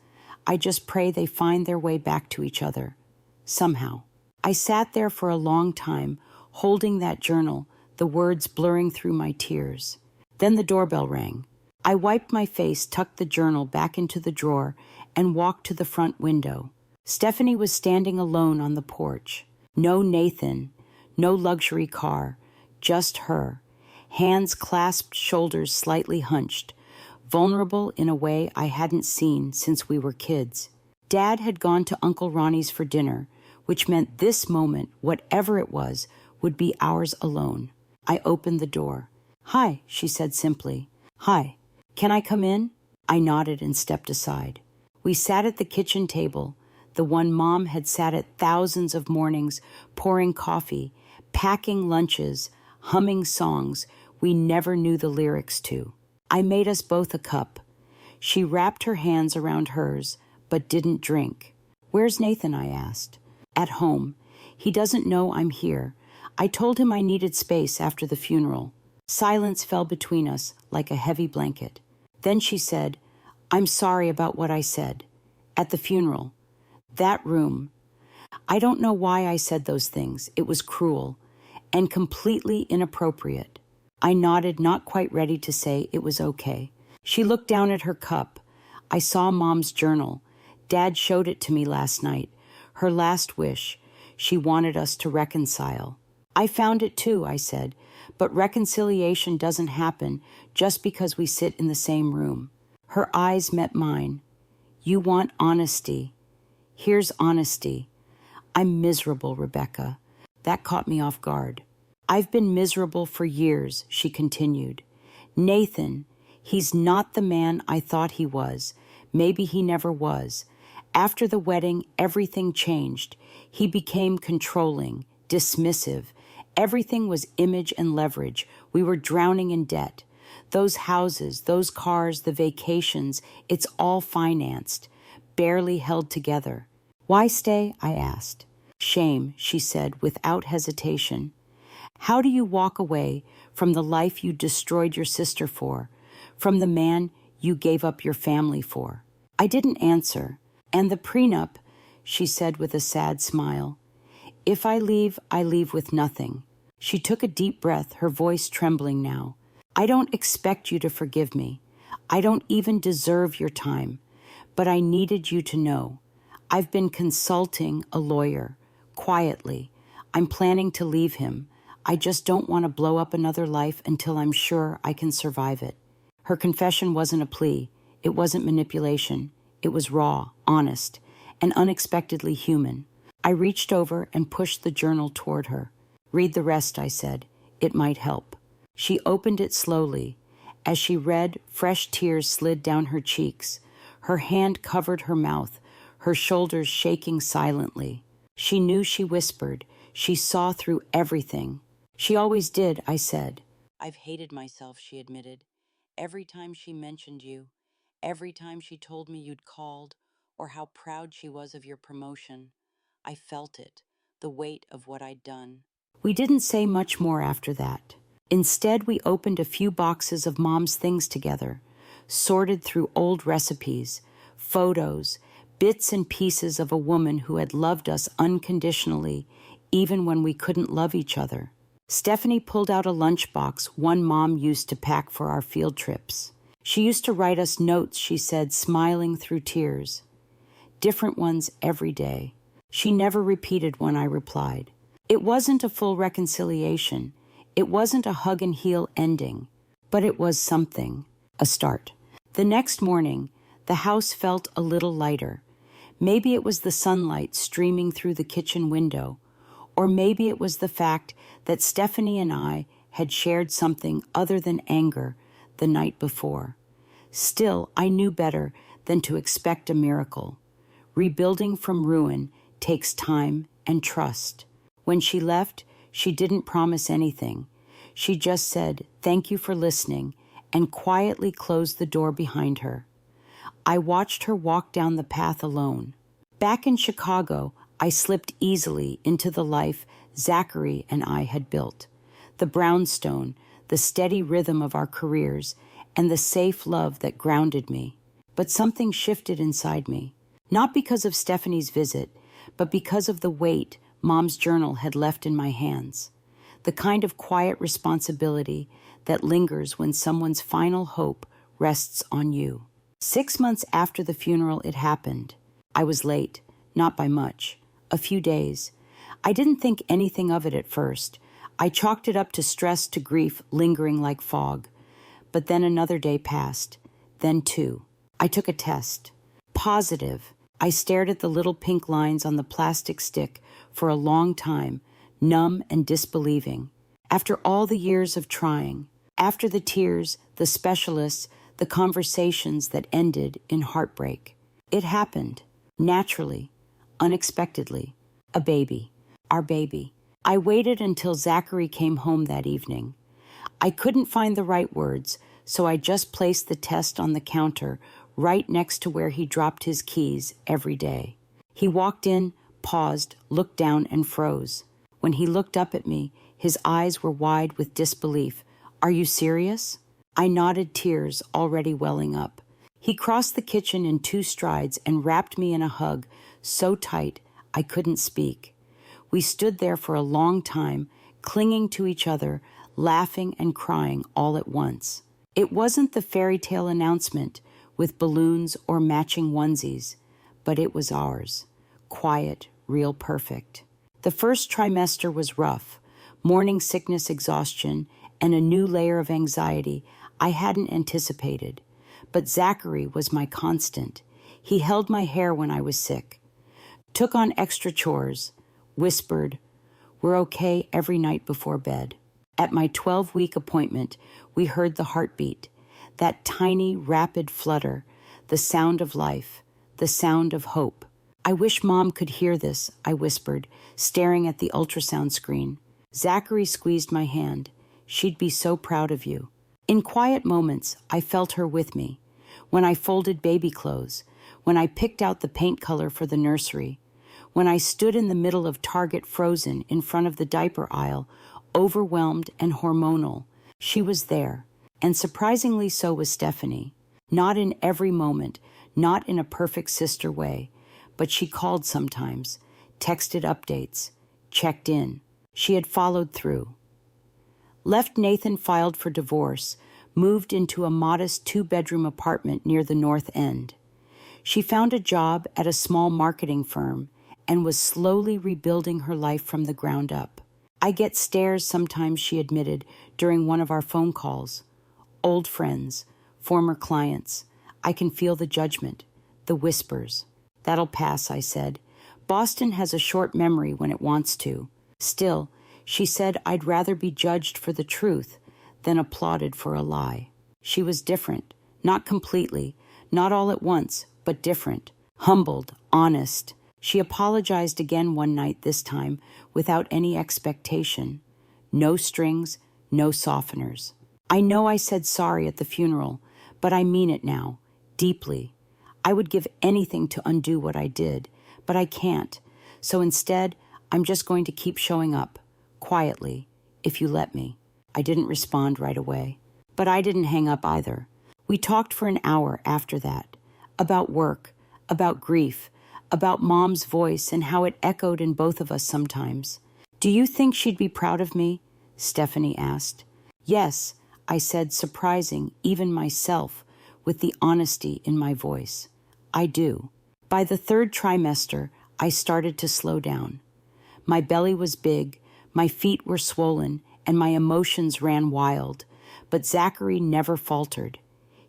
I just pray they find their way back to each other. Somehow. I sat there for a long time, holding that journal, the words blurring through my tears. Then the doorbell rang. I wiped my face, tucked the journal back into the drawer, and walked to the front window. Stephanie was standing alone on the porch. No Nathan, no luxury car, just her. Hands clasped, shoulders slightly hunched, vulnerable in a way I hadn't seen since we were kids. Dad had gone to Uncle Ronnie's for dinner, which meant this moment, whatever it was, would be ours alone. I opened the door. "Hi," she said simply. "Hi. Can I come in?" I nodded and stepped aside. We sat at the kitchen table, the one Mom had sat at thousands of mornings, pouring coffee, packing lunches, humming songs we never knew the lyrics to. I made us both a cup. She wrapped her hands around hers, but didn't drink. "Where's Nathan?" I asked. "At home. He doesn't know I'm here. I told him I needed space after the funeral." Silence fell between us like a heavy blanket. Then she said, "I'm sorry about what I said. At the funeral. That room. I don't know why I said those things. It was cruel and completely inappropriate." I nodded, not quite ready to say it was okay. She looked down at her cup. I saw Mom's journal. Dad showed it to me last night. Her last wish. She wanted us to reconcile. I found it too, I said, but reconciliation doesn't happen just because we sit in the same room. Her eyes met mine. You want honesty. Here's honesty. I'm miserable, Rebecca. That caught me off guard. I've been miserable for years, she continued. Nathan, he's not the man I thought he was. Maybe he never was. After the wedding, everything changed. He became controlling, dismissive. Everything was image and leverage. We were drowning in debt. Those houses, those cars, the vacations, it's all financed, barely held together. Why stay? I asked. Shame, she said without hesitation. How do you walk away from the life you destroyed your sister for, from the man you gave up your family for? I didn't answer. And the prenup, she said with a sad smile. If I leave with nothing. She took a deep breath, her voice trembling now. I don't expect you to forgive me. I don't even deserve your time. But I needed you to know. I've been consulting a lawyer, quietly. I'm planning to leave him. I just don't want to blow up another life until I'm sure I can survive it. Her confession wasn't a plea. It wasn't manipulation. It was raw, honest, and unexpectedly human. I reached over and pushed the journal toward her. Read the rest, I said. It might help. She opened it slowly. As she read, fresh tears slid down her cheeks. Her hand covered her mouth, her shoulders shaking silently. She knew she whispered. She saw through everything. She always did, I said. I've hated myself, she admitted. Every time she mentioned you, every time she told me you'd called, or how proud she was of your promotion, I felt it, the weight of what I'd done. We didn't say much more after that. Instead, we opened a few boxes of Mom's things together, sorted through old recipes, photos, bits and pieces of a woman who had loved us unconditionally, even when we couldn't love each other. Stephanie pulled out a lunchbox one Mom used to pack for our field trips. She used to write us notes, she said, smiling through tears. Different ones every day. She never repeated one, I replied. It wasn't a full reconciliation. It wasn't a hug and heal ending. But it was something. A start. The next morning, the house felt a little lighter. Maybe it was the sunlight streaming through the kitchen window, or maybe it was the fact that Stephanie and I had shared something other than anger the night before. Still, I knew better than to expect a miracle. Rebuilding from ruin takes time and trust. When she left, she didn't promise anything. She just said, "Thank you for listening," and quietly closed the door behind her. I watched her walk down the path alone. Back in Chicago, I slipped easily into the life Zachary and I had built. The brownstone, the steady rhythm of our careers, and the safe love that grounded me. But something shifted inside me. Not because of Stephanie's visit, but because of the weight Mom's journal had left in my hands. The kind of quiet responsibility that lingers when someone's final hope rests on you. 6 months after the funeral, it happened. I was late, not by much. A few days. I didn't think anything of it at first. I chalked it up to stress, to grief lingering like fog. But then another day passed. Then 2. I took a test. Positive. I stared at the little pink lines on the plastic stick for a long time, numb and disbelieving. After all the years of trying, after the tears, the specialists, the conversations that ended in heartbreak. It happened, naturally, unexpectedly. A baby, our baby. I waited until Zachary came home that evening. I couldn't find the right words, so I just placed the test on the counter right next to where he dropped his keys every day. He walked in, paused, looked down, and froze. When he looked up at me, his eyes were wide with disbelief. "Are you serious?" I nodded, tears already welling up. He crossed the kitchen in 2 strides and wrapped me in a hug so tight I couldn't speak. We stood there for a long time, clinging to each other, laughing and crying all at once. It wasn't the fairy tale announcement with balloons or matching onesies, but it was ours. Quiet, real, perfect. The first trimester was rough, morning sickness, exhaustion, and a new layer of anxiety I hadn't anticipated. But Zachary was my constant. He held my hair when I was sick, took on extra chores, whispered, "We're okay," every night before bed. At my 12-week appointment, we heard the heartbeat, that tiny, rapid flutter, the sound of life, the sound of hope. "I wish Mom could hear this," I whispered, staring at the ultrasound screen. Zachary squeezed my hand. "She'd be so proud of you." In quiet moments, I felt her with me. When I folded baby clothes, when I picked out the paint color for the nursery, when I stood in the middle of Target frozen in front of the diaper aisle, overwhelmed and hormonal, she was there. And surprisingly so was Stephanie. Not in every moment, not in a perfect sister way, but she called sometimes, texted updates, checked in. She had followed through. Left Nathan filed for divorce, moved into a modest 2-bedroom apartment near the North End. She found a job at a small marketing firm and was slowly rebuilding her life from the ground up. "I get stares sometimes," she admitted during one of our phone calls. Old friends, former clients. I can feel the judgment, the whispers. "That'll pass," I said. "Boston has a short memory when it wants to." Still, she said I'd rather be judged for the truth than applauded for a lie. She was different, not completely, not all at once, but different, humbled, honest. She apologized again one night, this time without any expectation. No strings, no softeners. "I know I said sorry at the funeral, but I mean it now, deeply. I would give anything to undo what I did, but I can't. So instead, I'm just going to keep showing up, quietly, if you let me." I didn't respond right away, but I didn't hang up either. We talked for an hour after that, about work, about grief, about Mom's voice and how it echoed in both of us sometimes. "Do you think she'd be proud of me?" Stephanie asked. "Yes," I said, surprising even myself with the honesty in my voice. "I do." By the 3rd trimester, I started to slow down. My belly was big, my feet were swollen, and my emotions ran wild. But Zachary never faltered.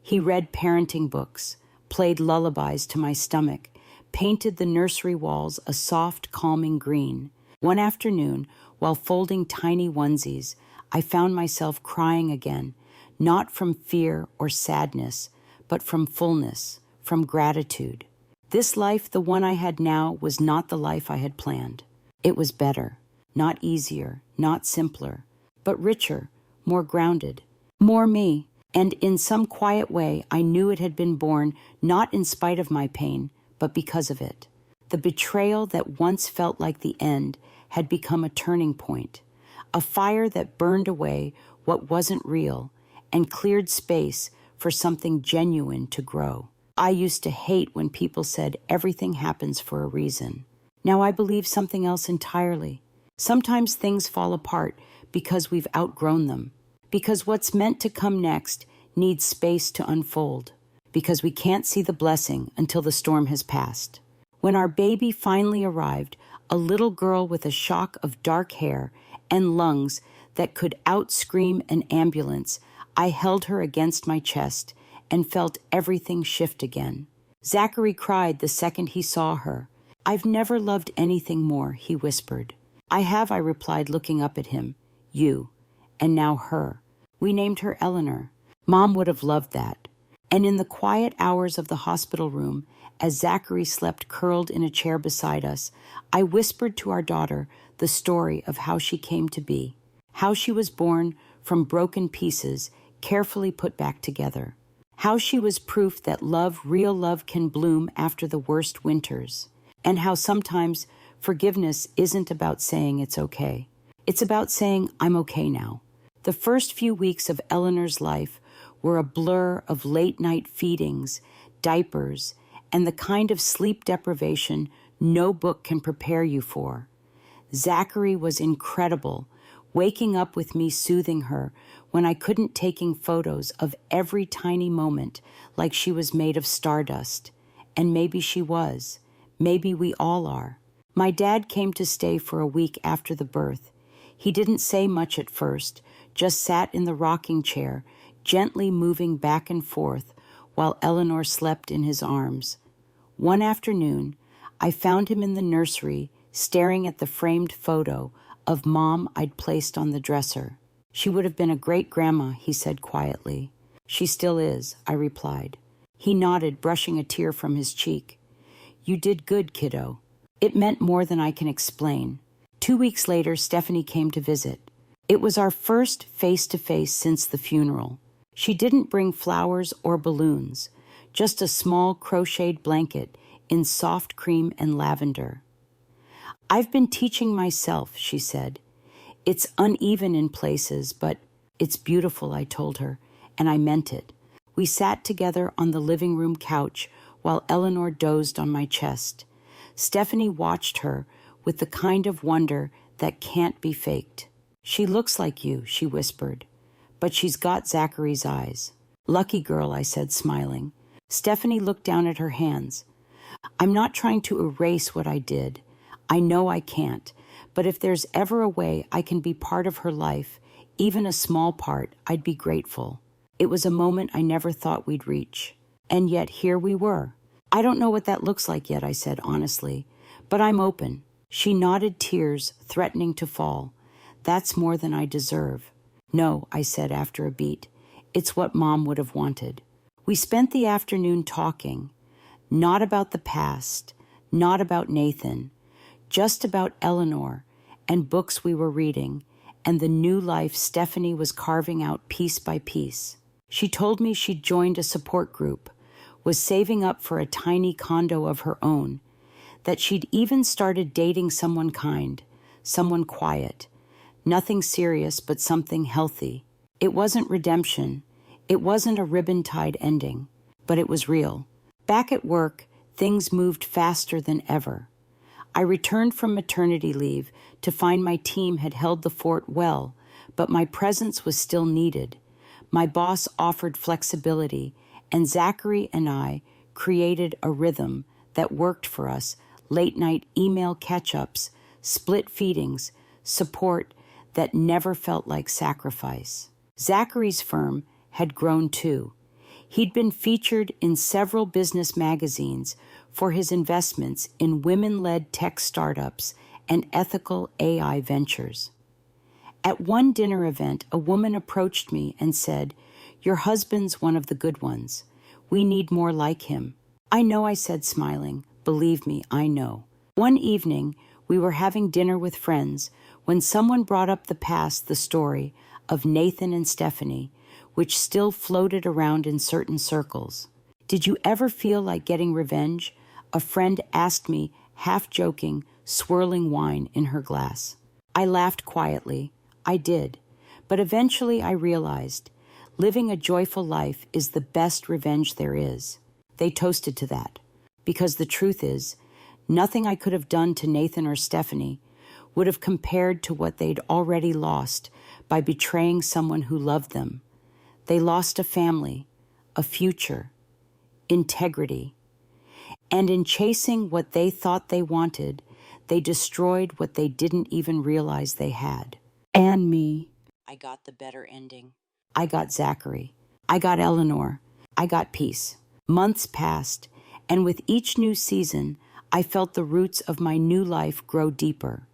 He read parenting books, played lullabies to my stomach, painted the nursery walls a soft, calming green. One afternoon, while folding tiny onesies, I found myself crying again, not from fear or sadness, but from fullness, from gratitude. This life, the one I had now, was not the life I had planned. It was better, not easier, not simpler, but richer, more grounded, more me. And in some quiet way, I knew it had been born not in spite of my pain, but because of it. The betrayal that once felt like the end had become a turning point, a fire that burned away what wasn't real and cleared space for something genuine to grow. I used to hate when people said everything happens for a reason. Now I believe something else entirely. Sometimes things fall apart because we've outgrown them, because what's meant to come next needs space to unfold, because we can't see the blessing until the storm has passed. When our baby finally arrived, a little girl with a shock of dark hair and lungs that could outscream an ambulance, I held her against my chest and felt everything shift again. Zachary cried the second he saw her. "I've never loved anything more," he whispered. "I have," I replied, looking up at him. "You. And now her." We named her Eleanor. Mom would have loved that. And in the quiet hours of the hospital room, as Zachary slept curled in a chair beside us, I whispered to our daughter the story of how she came to be, how she was born from broken pieces, carefully put back together, how she was proof that love, real love, can bloom after the worst winters, and how sometimes forgiveness isn't about saying it's okay. It's about saying, "I'm okay now." The first few weeks of Eleanor's life were a blur of late-night feedings, diapers, and the kind of sleep deprivation no book can prepare you for. Zachary was incredible, waking up with me soothing her when I couldn't, taking photos of every tiny moment like she was made of stardust. And maybe she was. Maybe we all are. My dad came to stay for a week after the birth. He didn't say much at first, just sat in the rocking chair, gently moving back and forth while Eleanor slept in his arms. One afternoon, I found him in the nursery staring at the framed photo of Mom I'd placed on the dresser. "She would have been a great grandma," he said quietly. "She still is," I replied. He nodded, brushing a tear from his cheek. "You did good, kiddo." It meant more than I can explain. 2 weeks later, Stephanie came to visit. It was our first face-to-face since the funeral. She didn't bring flowers or balloons, just a small crocheted blanket in soft cream and lavender. "I've been teaching myself," she said. "It's uneven in places, but it's beautiful," I told her, and I meant it. We sat together on the living room couch while Eleanor dozed on my chest. Stephanie watched her with the kind of wonder that can't be faked. "She looks like you," she whispered, "but she's got Zachary's eyes." "Lucky girl," I said, smiling. Stephanie looked down at her hands. "I'm not trying to erase what I did. I know I can't, but if there's ever a way I can be part of her life, even a small part, I'd be grateful." It was a moment I never thought we'd reach. And yet here we were. "I don't know what that looks like yet," I said honestly, "but I'm open." She nodded, tears threatening to fall. "That's more than I deserve." "No," I said after a beat. "It's what Mom would have wanted." We spent the afternoon talking, not about the past, not about Nathan, just about Eleanor and books we were reading and the new life Stephanie was carving out piece by piece. She told me she'd joined a support group, was saving up for a tiny condo of her own, that she'd even started dating someone kind, someone quiet, nothing serious but something healthy. It wasn't redemption. It wasn't a ribbon-tied ending, but it was real. Back at work, things moved faster than ever. I returned from maternity leave to find my team had held the fort well, but my presence was still needed. My boss offered flexibility, and Zachary and I created a rhythm that worked for us: late-night email catch-ups, split feedings, support that never felt like sacrifice. Zachary's firm had grown too. He'd been featured in several business magazines for his investments in women-led tech startups and ethical AI ventures. At one dinner event, a woman approached me and said, "Your husband's one of the good ones. We need more like him." "I know," I said, smiling. "Believe me, I know." One evening, we were having dinner with friends when someone brought up the past, the story of Nathan and Stephanie, which still floated around in certain circles. "Did you ever feel like getting revenge?" a friend asked me, half joking, swirling wine in her glass. I laughed quietly. I did. But eventually I realized living a joyful life is the best revenge there is. They toasted to that. Because the truth is, nothing I could have done to Nathan or Stephanie would have compared to what they'd already lost by betraying someone who loved them. They lost a family, a future, integrity. And in chasing what they thought they wanted, they destroyed what they didn't even realize they had. And me. I got the better ending. I got Zachary. I got Eleanor. I got peace. Months passed, and with each new season, I felt the roots of my new life grow deeper.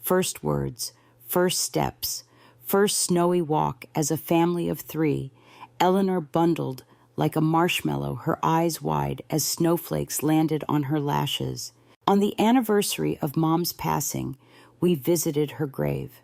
First words, first steps, first snowy walk as a family of 3, Eleanor bundled like a marshmallow, her eyes wide as snowflakes landed on her lashes. On the anniversary of Mom's passing, we visited her grave.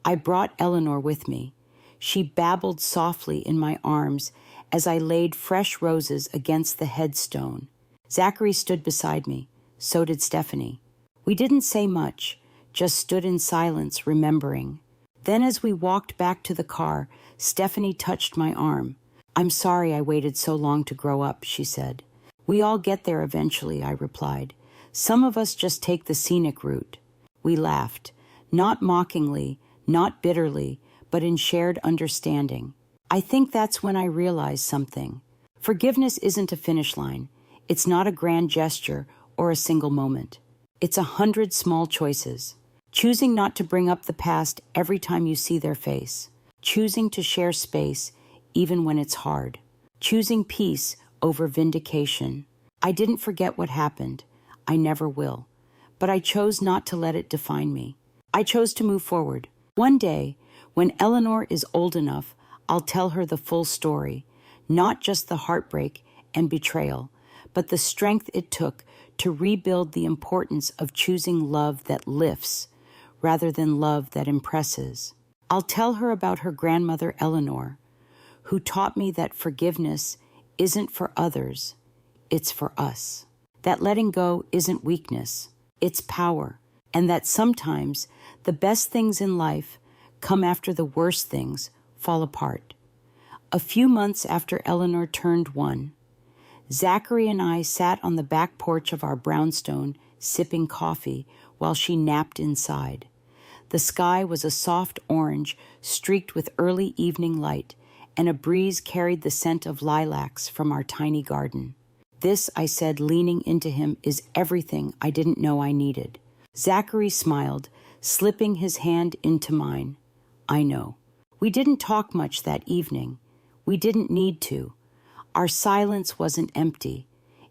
I brought Eleanor with me. She babbled softly in my arms as I laid fresh roses against the headstone. Zachary stood beside me. So did Stephanie. We didn't say much, just stood in silence, remembering. Then as we walked back to the car, Stephanie touched my arm. "I'm sorry I waited so long to grow up," she said. "We all get there eventually," I replied. "Some of us just take the scenic route." We laughed, not mockingly, not bitterly, but in shared understanding. I think that's when I realized something. Forgiveness isn't a finish line. It's not a grand gesture or a single moment. It's 100 small choices. Choosing not to bring up the past every time you see their face. Choosing to share space even when it's hard. Choosing peace over vindication. I didn't forget what happened. I never will. But I chose not to let it define me. I chose to move forward. One day, when Eleanor is old enough, I'll tell her the full story, not just the heartbreak and betrayal, but the strength it took to rebuild the importance of choosing love that lifts rather than love that impresses. I'll tell her about her grandmother Eleanor, who taught me that forgiveness isn't for others, it's for us. That letting go isn't weakness, it's power, and that sometimes the best things in life come after the worst things fall apart. A few months after Eleanor turned 1, Zachary and I sat on the back porch of our brownstone sipping coffee while she napped inside. The sky was a soft orange streaked with early evening light, and a breeze carried the scent of lilacs from our tiny garden. This, I said, leaning into him, is everything I didn't know I needed. Zachary smiled, slipping his hand into mine. I know. We didn't talk much that evening. We didn't need to. Our silence wasn't empty.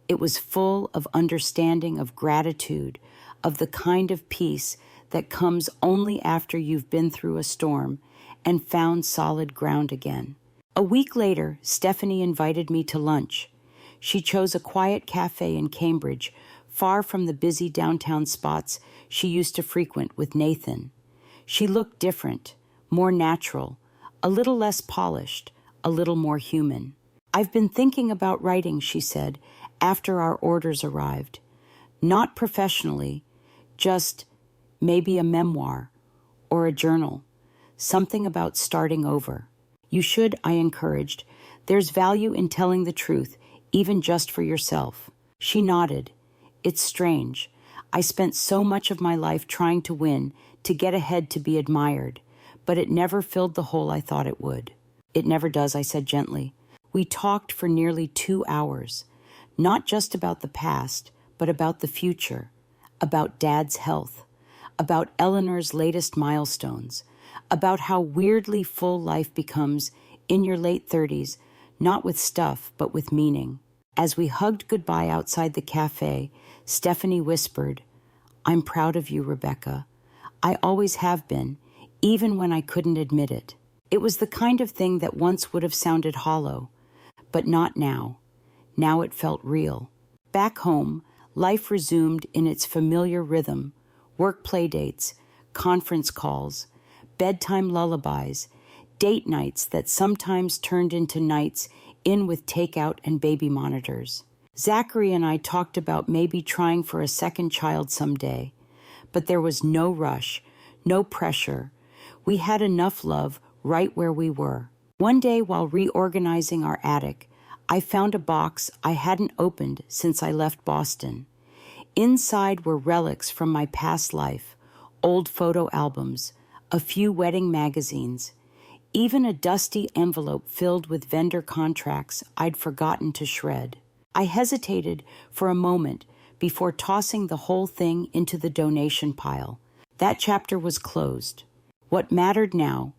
It was full of understanding, of gratitude, of the kind of peace that comes only after you've been through a storm and found solid ground again. A week later, Stephanie invited me to lunch. She chose a quiet cafe in Cambridge, far from the busy downtown spots she used to frequent with Nathan. She looked different, more natural, a little less polished, a little more human. I've been thinking about writing, she said, after our orders arrived. Not professionally, just maybe a memoir or a journal, something about starting over. You should, I encouraged. There's value in telling the truth, even just for yourself. She nodded. It's strange. I spent so much of my life trying to win, to get ahead, to be admired, but it never filled the hole I thought it would. It never does, I said gently. We talked for nearly 2 hours, not just about the past, but about the future, about Dad's health, about Eleanor's latest milestones, about how weirdly full life becomes in your late 30s, not with stuff, but with meaning. As we hugged goodbye outside the cafe, Stephanie whispered, I'm proud of you, Rebecca. I always have been, even when I couldn't admit it. It was the kind of thing that once would have sounded hollow, but not now. Now it felt real. Back home, life resumed in its familiar rhythm, work playdates, conference calls, bedtime lullabies, date nights that sometimes turned into nights in with takeout and baby monitors. Zachary and I talked about maybe trying for a second child someday, but there was no rush, no pressure. We had enough love right where we were. One day while reorganizing our attic, I found a box I hadn't opened since I left Boston. Inside were relics from my past life, old photo albums, a few wedding magazines, even a dusty envelope filled with vendor contracts I'd forgotten to shred. I hesitated for a moment before tossing the whole thing into the donation pile. That chapter was closed. What mattered now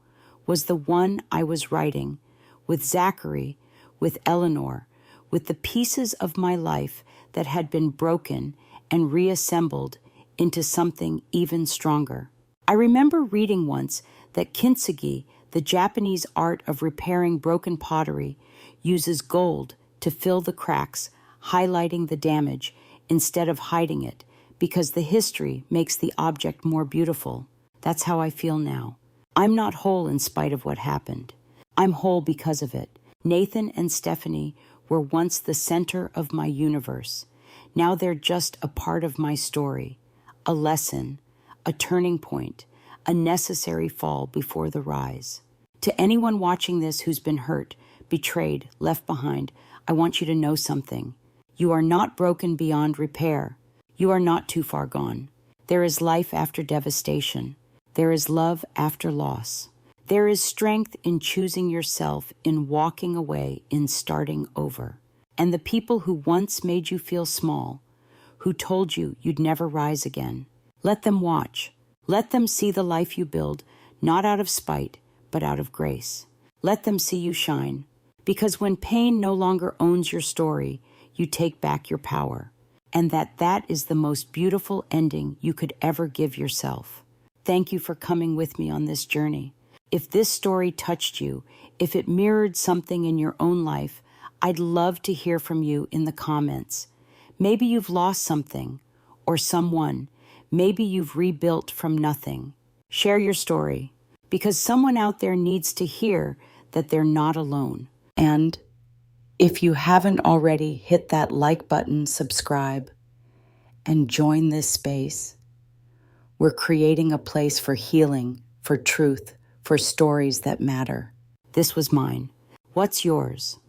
was the one I was writing, with Zachary, with Eleanor, with the pieces of my life that had been broken and reassembled into something even stronger. I remember reading once that kintsugi, the Japanese art of repairing broken pottery, uses gold to fill the cracks, highlighting the damage instead of hiding it, because the history makes the object more beautiful. That's how I feel now. I'm not whole in spite of what happened. I'm whole because of it. Nathan and Stephanie were once the center of my universe. Now they're just a part of my story, a lesson, a turning point, a necessary fall before the rise. To anyone watching this who's been hurt, betrayed, left behind, I want you to know something. You are not broken beyond repair. You are not too far gone. There is life after devastation. There is love after loss. There is strength in choosing yourself, in walking away, in starting over. And the people who once made you feel small, who told you you'd never rise again. Let them watch. Let them see the life you build, not out of spite, but out of grace. Let them see you shine. Because when pain no longer owns your story, you take back your power. And that is the most beautiful ending you could ever give yourself. Thank you for coming with me on this journey. If this story touched you, if it mirrored something in your own life, I'd love to hear from you in the comments. Maybe you've lost something or someone. Maybe you've rebuilt from nothing. Share your story, because someone out there needs to hear that they're not alone. And if you haven't already, hit that like button, subscribe, and join this space. We're creating a place for healing, for truth, for stories that matter. This was mine. What's yours?